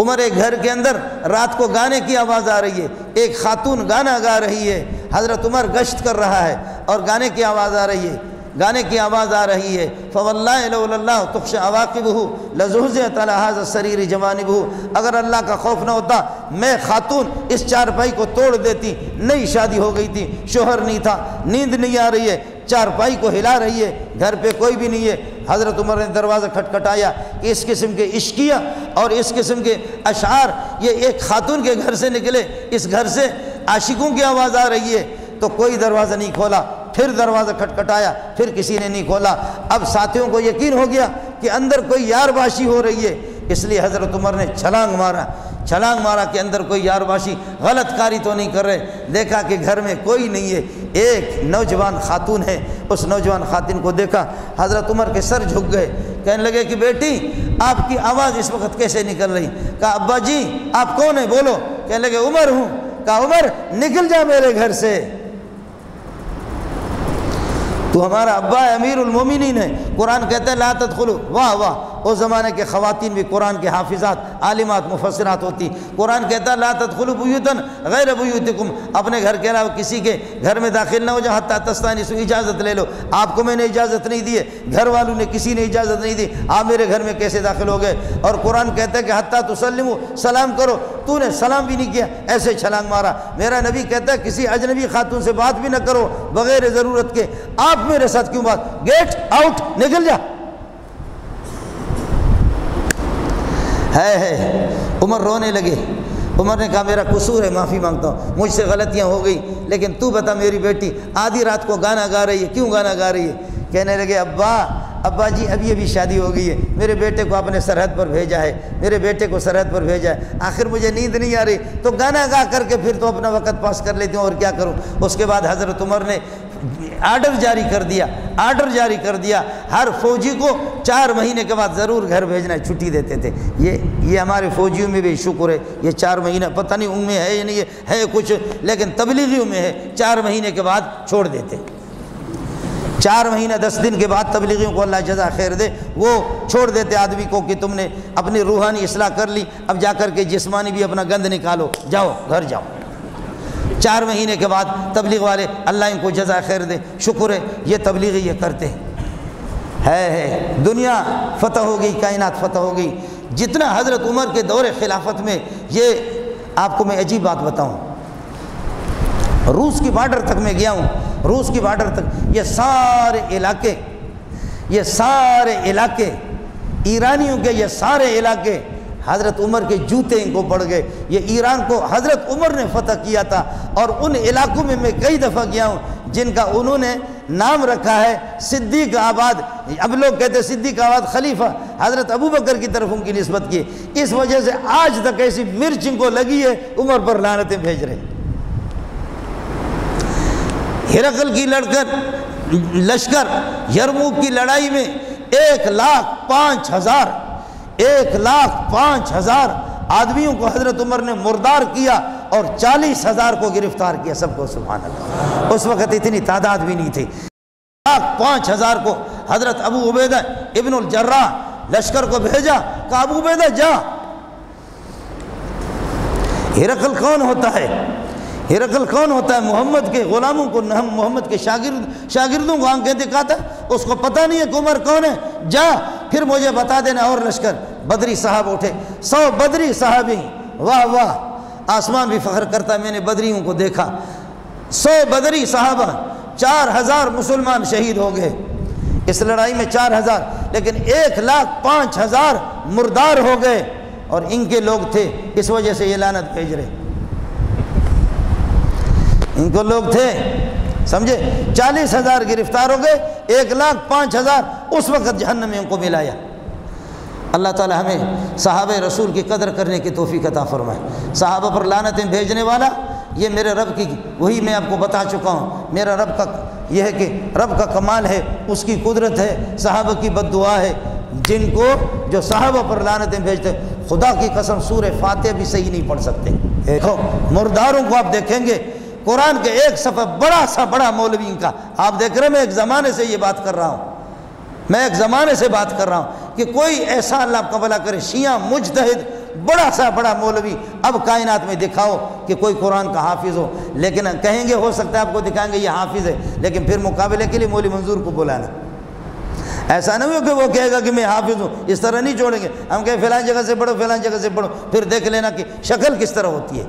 عمر ایک گھر کے اندر رات کو گانے کی آواز آ رہی ہے، ایک خاتون گانا گا رہی ہے، حضرت عمر گشت کر رہا ہے اور گانے کی آواز آ رہی ہے، گانے کی آواز آ رہی ہے، فواللہ لولا اللہ تخشى عواقبہ لزحزحت علی ھذا السریر جوانبہ، اگر اللہ کا خوف نہ ہوتا میں خاتون اس چارپائی کو توڑ دیتی۔ نئی شادی ہو گئی تھی، شوہر نہیں تھا، نیند نہیں آ رہی ہے، چارپائی کو ہلا رہی ہے، گھر پہ کوئی بھی نہیں ہے۔ حضرت عمر نے دروازہ کھٹکھٹایا کہ اس قسم کے عشقیہ اور اس قسم کے اشعار یہ ایک خاتون کے گھر سے نکلے، اس گھر سے عاشقوں کی آواز آ رہی ہے، تو کوئی دروازہ نہیں کھولا۔ پھر دروازہ کھٹکھٹایا، پھر کسی نے نہیں کھولا۔ اب ساتھیوں کو یقین ہو گیا کہ اندر کوئی یار باشی ہو رہی ہے، اس لیے حضرت عمر نے چھلانگ مارا کہ اندر کوئی یار باشی غلط کاری تو نہیں کر رہے۔ دیکھا کہ گھر میں کوئی نہیں ہے، ایک نوجوان خاتون ہے، اس نوجوان خاتون کو دیکھا، حضرت عمر کے سر جھک گئے، کہنے لگے کہ بیٹی آپ کی آواز اس وقت کیسے نکل رہی؟ کہا ابا جی آپ کون ہیں بولو؟ کہنے لگے عمر ہوں۔ کہا عمر نکل جا میرے گھر سے، تو ہمارا ابا ہے، امیر المومنین ہے۔ قرآن کہتا ہے لا تدخلوا، واہ واہ، اس زمانے کے خواتین بھی قرآن کے حافظات، عالمات، مفسرات ہوتی۔ قرآن کہتا ہے لا تدخلوا بیوتا غیر بیوتکم، اپنے گھر کے علاوہ کسی کے گھر میں داخل نہ ہو جا حتی تستانسوا، اجازت لے لو۔ آپ کو میں نے اجازت نہیں دی ہے، گھر والوں نے کسی نے اجازت نہیں دی، آپ میرے گھر میں کیسے داخل ہو گئے؟ اور قرآن کہتا ہے کہ حتی تسلموا، سلام کرو، تو نے سلام بھی نہیں کیا، ایسے چھلانگ مارا۔ میرا نبی کہتا ہے کسی اجنبی خاتون سے بات بھی نہ کرو بغیر ضرورت کے، آپ میرے ساتھ کیوں بات؟ گیٹ آؤٹ، نکل جا۔ ہے عمر رونے لگے۔ عمر نے کہا میرا قصور ہے، معافی مانگتا ہوں، مجھ سے غلطیاں ہو گئی، لیکن تو بتا میری بیٹی آدھی رات کو گانا گا رہی ہے، کیوں گانا گا رہی ہے؟ کہنے لگے ابا جی ابھی ابھی شادی ہو گئی ہے، میرے بیٹے کو آپ نے سرحد پر بھیجا ہے، میرے بیٹے کو سرحد پر بھیجا ہے، آخر مجھے نیند نہیں آ رہی تو گانا گا کر کے پھر تو اپنا وقت پاس کر لیتی ہوں، اور کیا کروں۔ اس کے بعد حضرت عمر نے آرڈر جاری کر دیا، ہر فوجی کو 4 مہینے کے بعد ضرور گھر بھیجنا ہے، چھٹی دیتے تھے۔ یہ ہمارے فوجیوں میں بھی شکر ہے، یہ 4 مہینہ پتہ نہیں ان میں ہے یا نہیں ہے کچھ، لیکن تبلیغیوں میں ہے 4 مہینے کے بعد چھوڑ دیتے۔ 4 مہینہ 10 دن کے بعد تبلیغیوں کو اللہ جزا خیر دے، وہ چھوڑ دیتے آدمی کو کہ تم نے اپنی روحانی اصلاح کر لی، اب جا کر کے جسمانی بھی اپنا گند نکالو، جاؤ گھر جاؤ۔ 4 مہینے کے بعد تبلیغ والے، اللہ ان کو جزا خیر دے، شکر ہے یہ تبلیغی یہ کرتے ہیں۔ ہے دنیا فتح ہو گئی، کائنات فتح ہو گئی۔ جتنا حضرت عمر کے دور خلافت میں، یہ آپ کو میں عجیب بات بتاؤں، روس کی بارڈر تک میں گیا ہوں، روس کی بارڈر تک، یہ سارے علاقے ایرانیوں کے، یہ سارے علاقے حضرت عمر کے جوتے ان کو پڑ گئے۔ یہ ایران کو حضرت عمر نے فتح کیا تھا، اور ان علاقوں میں کئی دفعہ گیا ہوں جن کا انہوں نے نام رکھا ہے صدیق آباد۔ اب لوگ کہتے ہیں صدیق آباد خلیفہ، حضرت ابو بکر کی طرف ان کی نسبت کی، اس وجہ سے آج تک ایسی مرچ ان کو لگی ہے، عمر پر لعنتیں بھیج رہے۔ ہرقل کی لشکر یرموک کی لڑائی میں 1,05,000 آدمیوں کو حضرت عمر نے مردار کیا، اور 40,000 کو گرفتار کیا، سب کو سبحان اللہ۔ اس وقت اتنی تعداد بھی نہیں تھی۔ 1,05,000 کو حضرت ابو عبیدہ ابن الجراح لشکر کو بھیجا، کہا ابو عبیدہ جا۔ ہرقل کون ہوتا ہے؟ ہرقل کون ہوتا ہے؟ محمد کے غلاموں کو، محمد کے شاگردوں کو آنکھیں دکھاتا ہے، اس کو پتہ نہیں ہے کہ عمر کون ہے، جا پھر مجھے بتا دینا۔ اور لشکر بدری صاحب اٹھے، 100 بدری صحابی، واہ واہ، آسمان بھی فخر کرتا ہے، میں نے بدریوں کو دیکھا۔ 100 بدری صحابہ، 4,000 مسلمان شہید ہو گئے اس لڑائی میں، 4,000، لیکن 1,05,000 مردار ہو گئے، اور ان کے لوگ تھے، اس وجہ سے یہ لعنت بھیج رہے۔ ان کو لوگ تھے، سمجھے؟ 40,000 گرفتار ہو گئے، 1,05,000 اس وقت جہنم میں ان کو ملایا۔ اللہ تعالی ہمیں صحابہ رسول کی قدر کرنے کی توفیق عطا فرمائے۔ صحابہ پر لعنتیں بھیجنے والا یہ میرے رب کی، وہی میں آپ کو بتا چکا ہوں، میرا رب کا یہ ہے کہ رب کا کمال ہے، اس کی قدرت ہے، صحابہ کی بد دعا ہے، جن کو جو صحابہ پر لعنتیں بھیجتے، خدا کی قسم سورہ فاتحہ بھی صحیح نہیں پڑھ سکتے۔ دیکھو مرداروں کو آپ دیکھیں گے، قرآن کے ایک صفحہ بڑا مولوی ان کا، آپ دیکھ رہے ہیں، میں ایک زمانے سے یہ بات کر رہا ہوں، کہ کوئی ایسا اللہ آپ کا بھلا کرے شیعہ مجتہد بڑا مولوی اب کائنات میں دکھاؤ کہ کوئی قرآن کا حافظ ہو، لیکن کہیں گے، ہو سکتا ہے آپ کو دکھائیں گے یہ حافظ ہے، لیکن پھر مقابلے کے لیے مولوی منظور کو بلانا۔ ایسا نہیں ہو کہ وہ کہے گا کہ میں حافظ ہوں، اس طرح نہیں چھوڑیں گے، ہم کہیں فلاں جگہ سے پڑھو، فلاں جگہ سے پڑھو، پھر دیکھ لینا کہ شکل کس طرح ہوتی ہے۔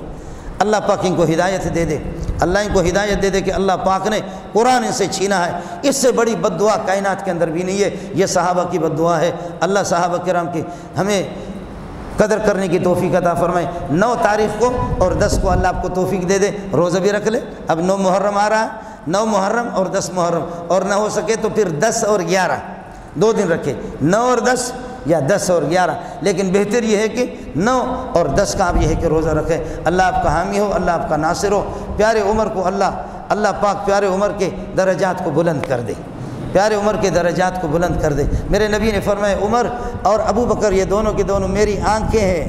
اللہ پاک ان کو ہدایت دے دے، اللہ ان کو ہدایت دے دے کہ اللہ پاک نے قرآن ان سے چھینا ہے، اس سے بڑی بد دعا کائنات کے اندر بھی نہیں ہے، یہ صحابہ کی بد دعا ہے۔ اللہ صحابہ کرام کی ہمیں قدر کرنے کی توفیق عطا فرمائے۔ 9 تاریخ کو اور 10 کو اللہ آپ کو توفیق دے دے، روزہ بھی رکھ لے۔ اب 9 محرم آ رہا ہے، 9 محرم اور 10 محرم، اور نہ ہو سکے تو پھر 10 اور 11، 2 دن رکھے، 9 اور 10 یا 10 اور 11، لیکن بہتر یہ ہے کہ 9 اور 10 کا آپ یہ ہے کہ روزہ رکھیں۔ اللہ آپ کا حامی ہو، اللہ آپ کا ناصر ہو۔ پیارے عمر کو اللہ پاک پیارے عمر کے درجات کو بلند کر دے، پیارے عمر کے درجات کو بلند کر دے۔ میرے نبی نے فرمایا عمر اور ابو بکر یہ دونوں کے دونوں میری آنکھیں ہیں،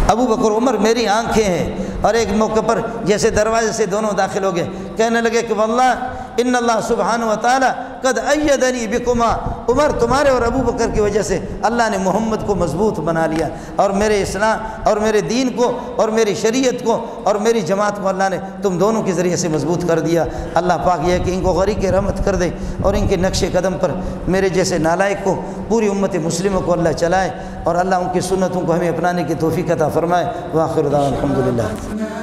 ابو بکر عمر میری آنکھیں ہیں۔ اور ایک موقع پر جیسے دروازے سے دونوں داخل ہو گئے، کہنے لگے کہ واللہ ان اللہ سبحانہ و تعالی قد ایدنی بکما، عمر تمہارے اور ابو بکر کی وجہ سے اللہ نے محمد کو مضبوط بنا لیا، اور میرے اسلام اور میرے دین کو اور میری شریعت کو اور میری جماعت کو اللہ نے تم دونوں کے ذریعے سے مضبوط کر دیا۔ اللہ پاک یہ ہے کہ ان کو غریق رحمت کر دے، اور ان کے نقش قدم پر میرے جیسے نالائق کو، پوری امت مسلموں کو اللہ چلائے، اور اللہ ان کی سنتوں کو ہمیں اپنانے کی توفیق عطا فرمائے۔ وآخر دعوانا الحمدللہ۔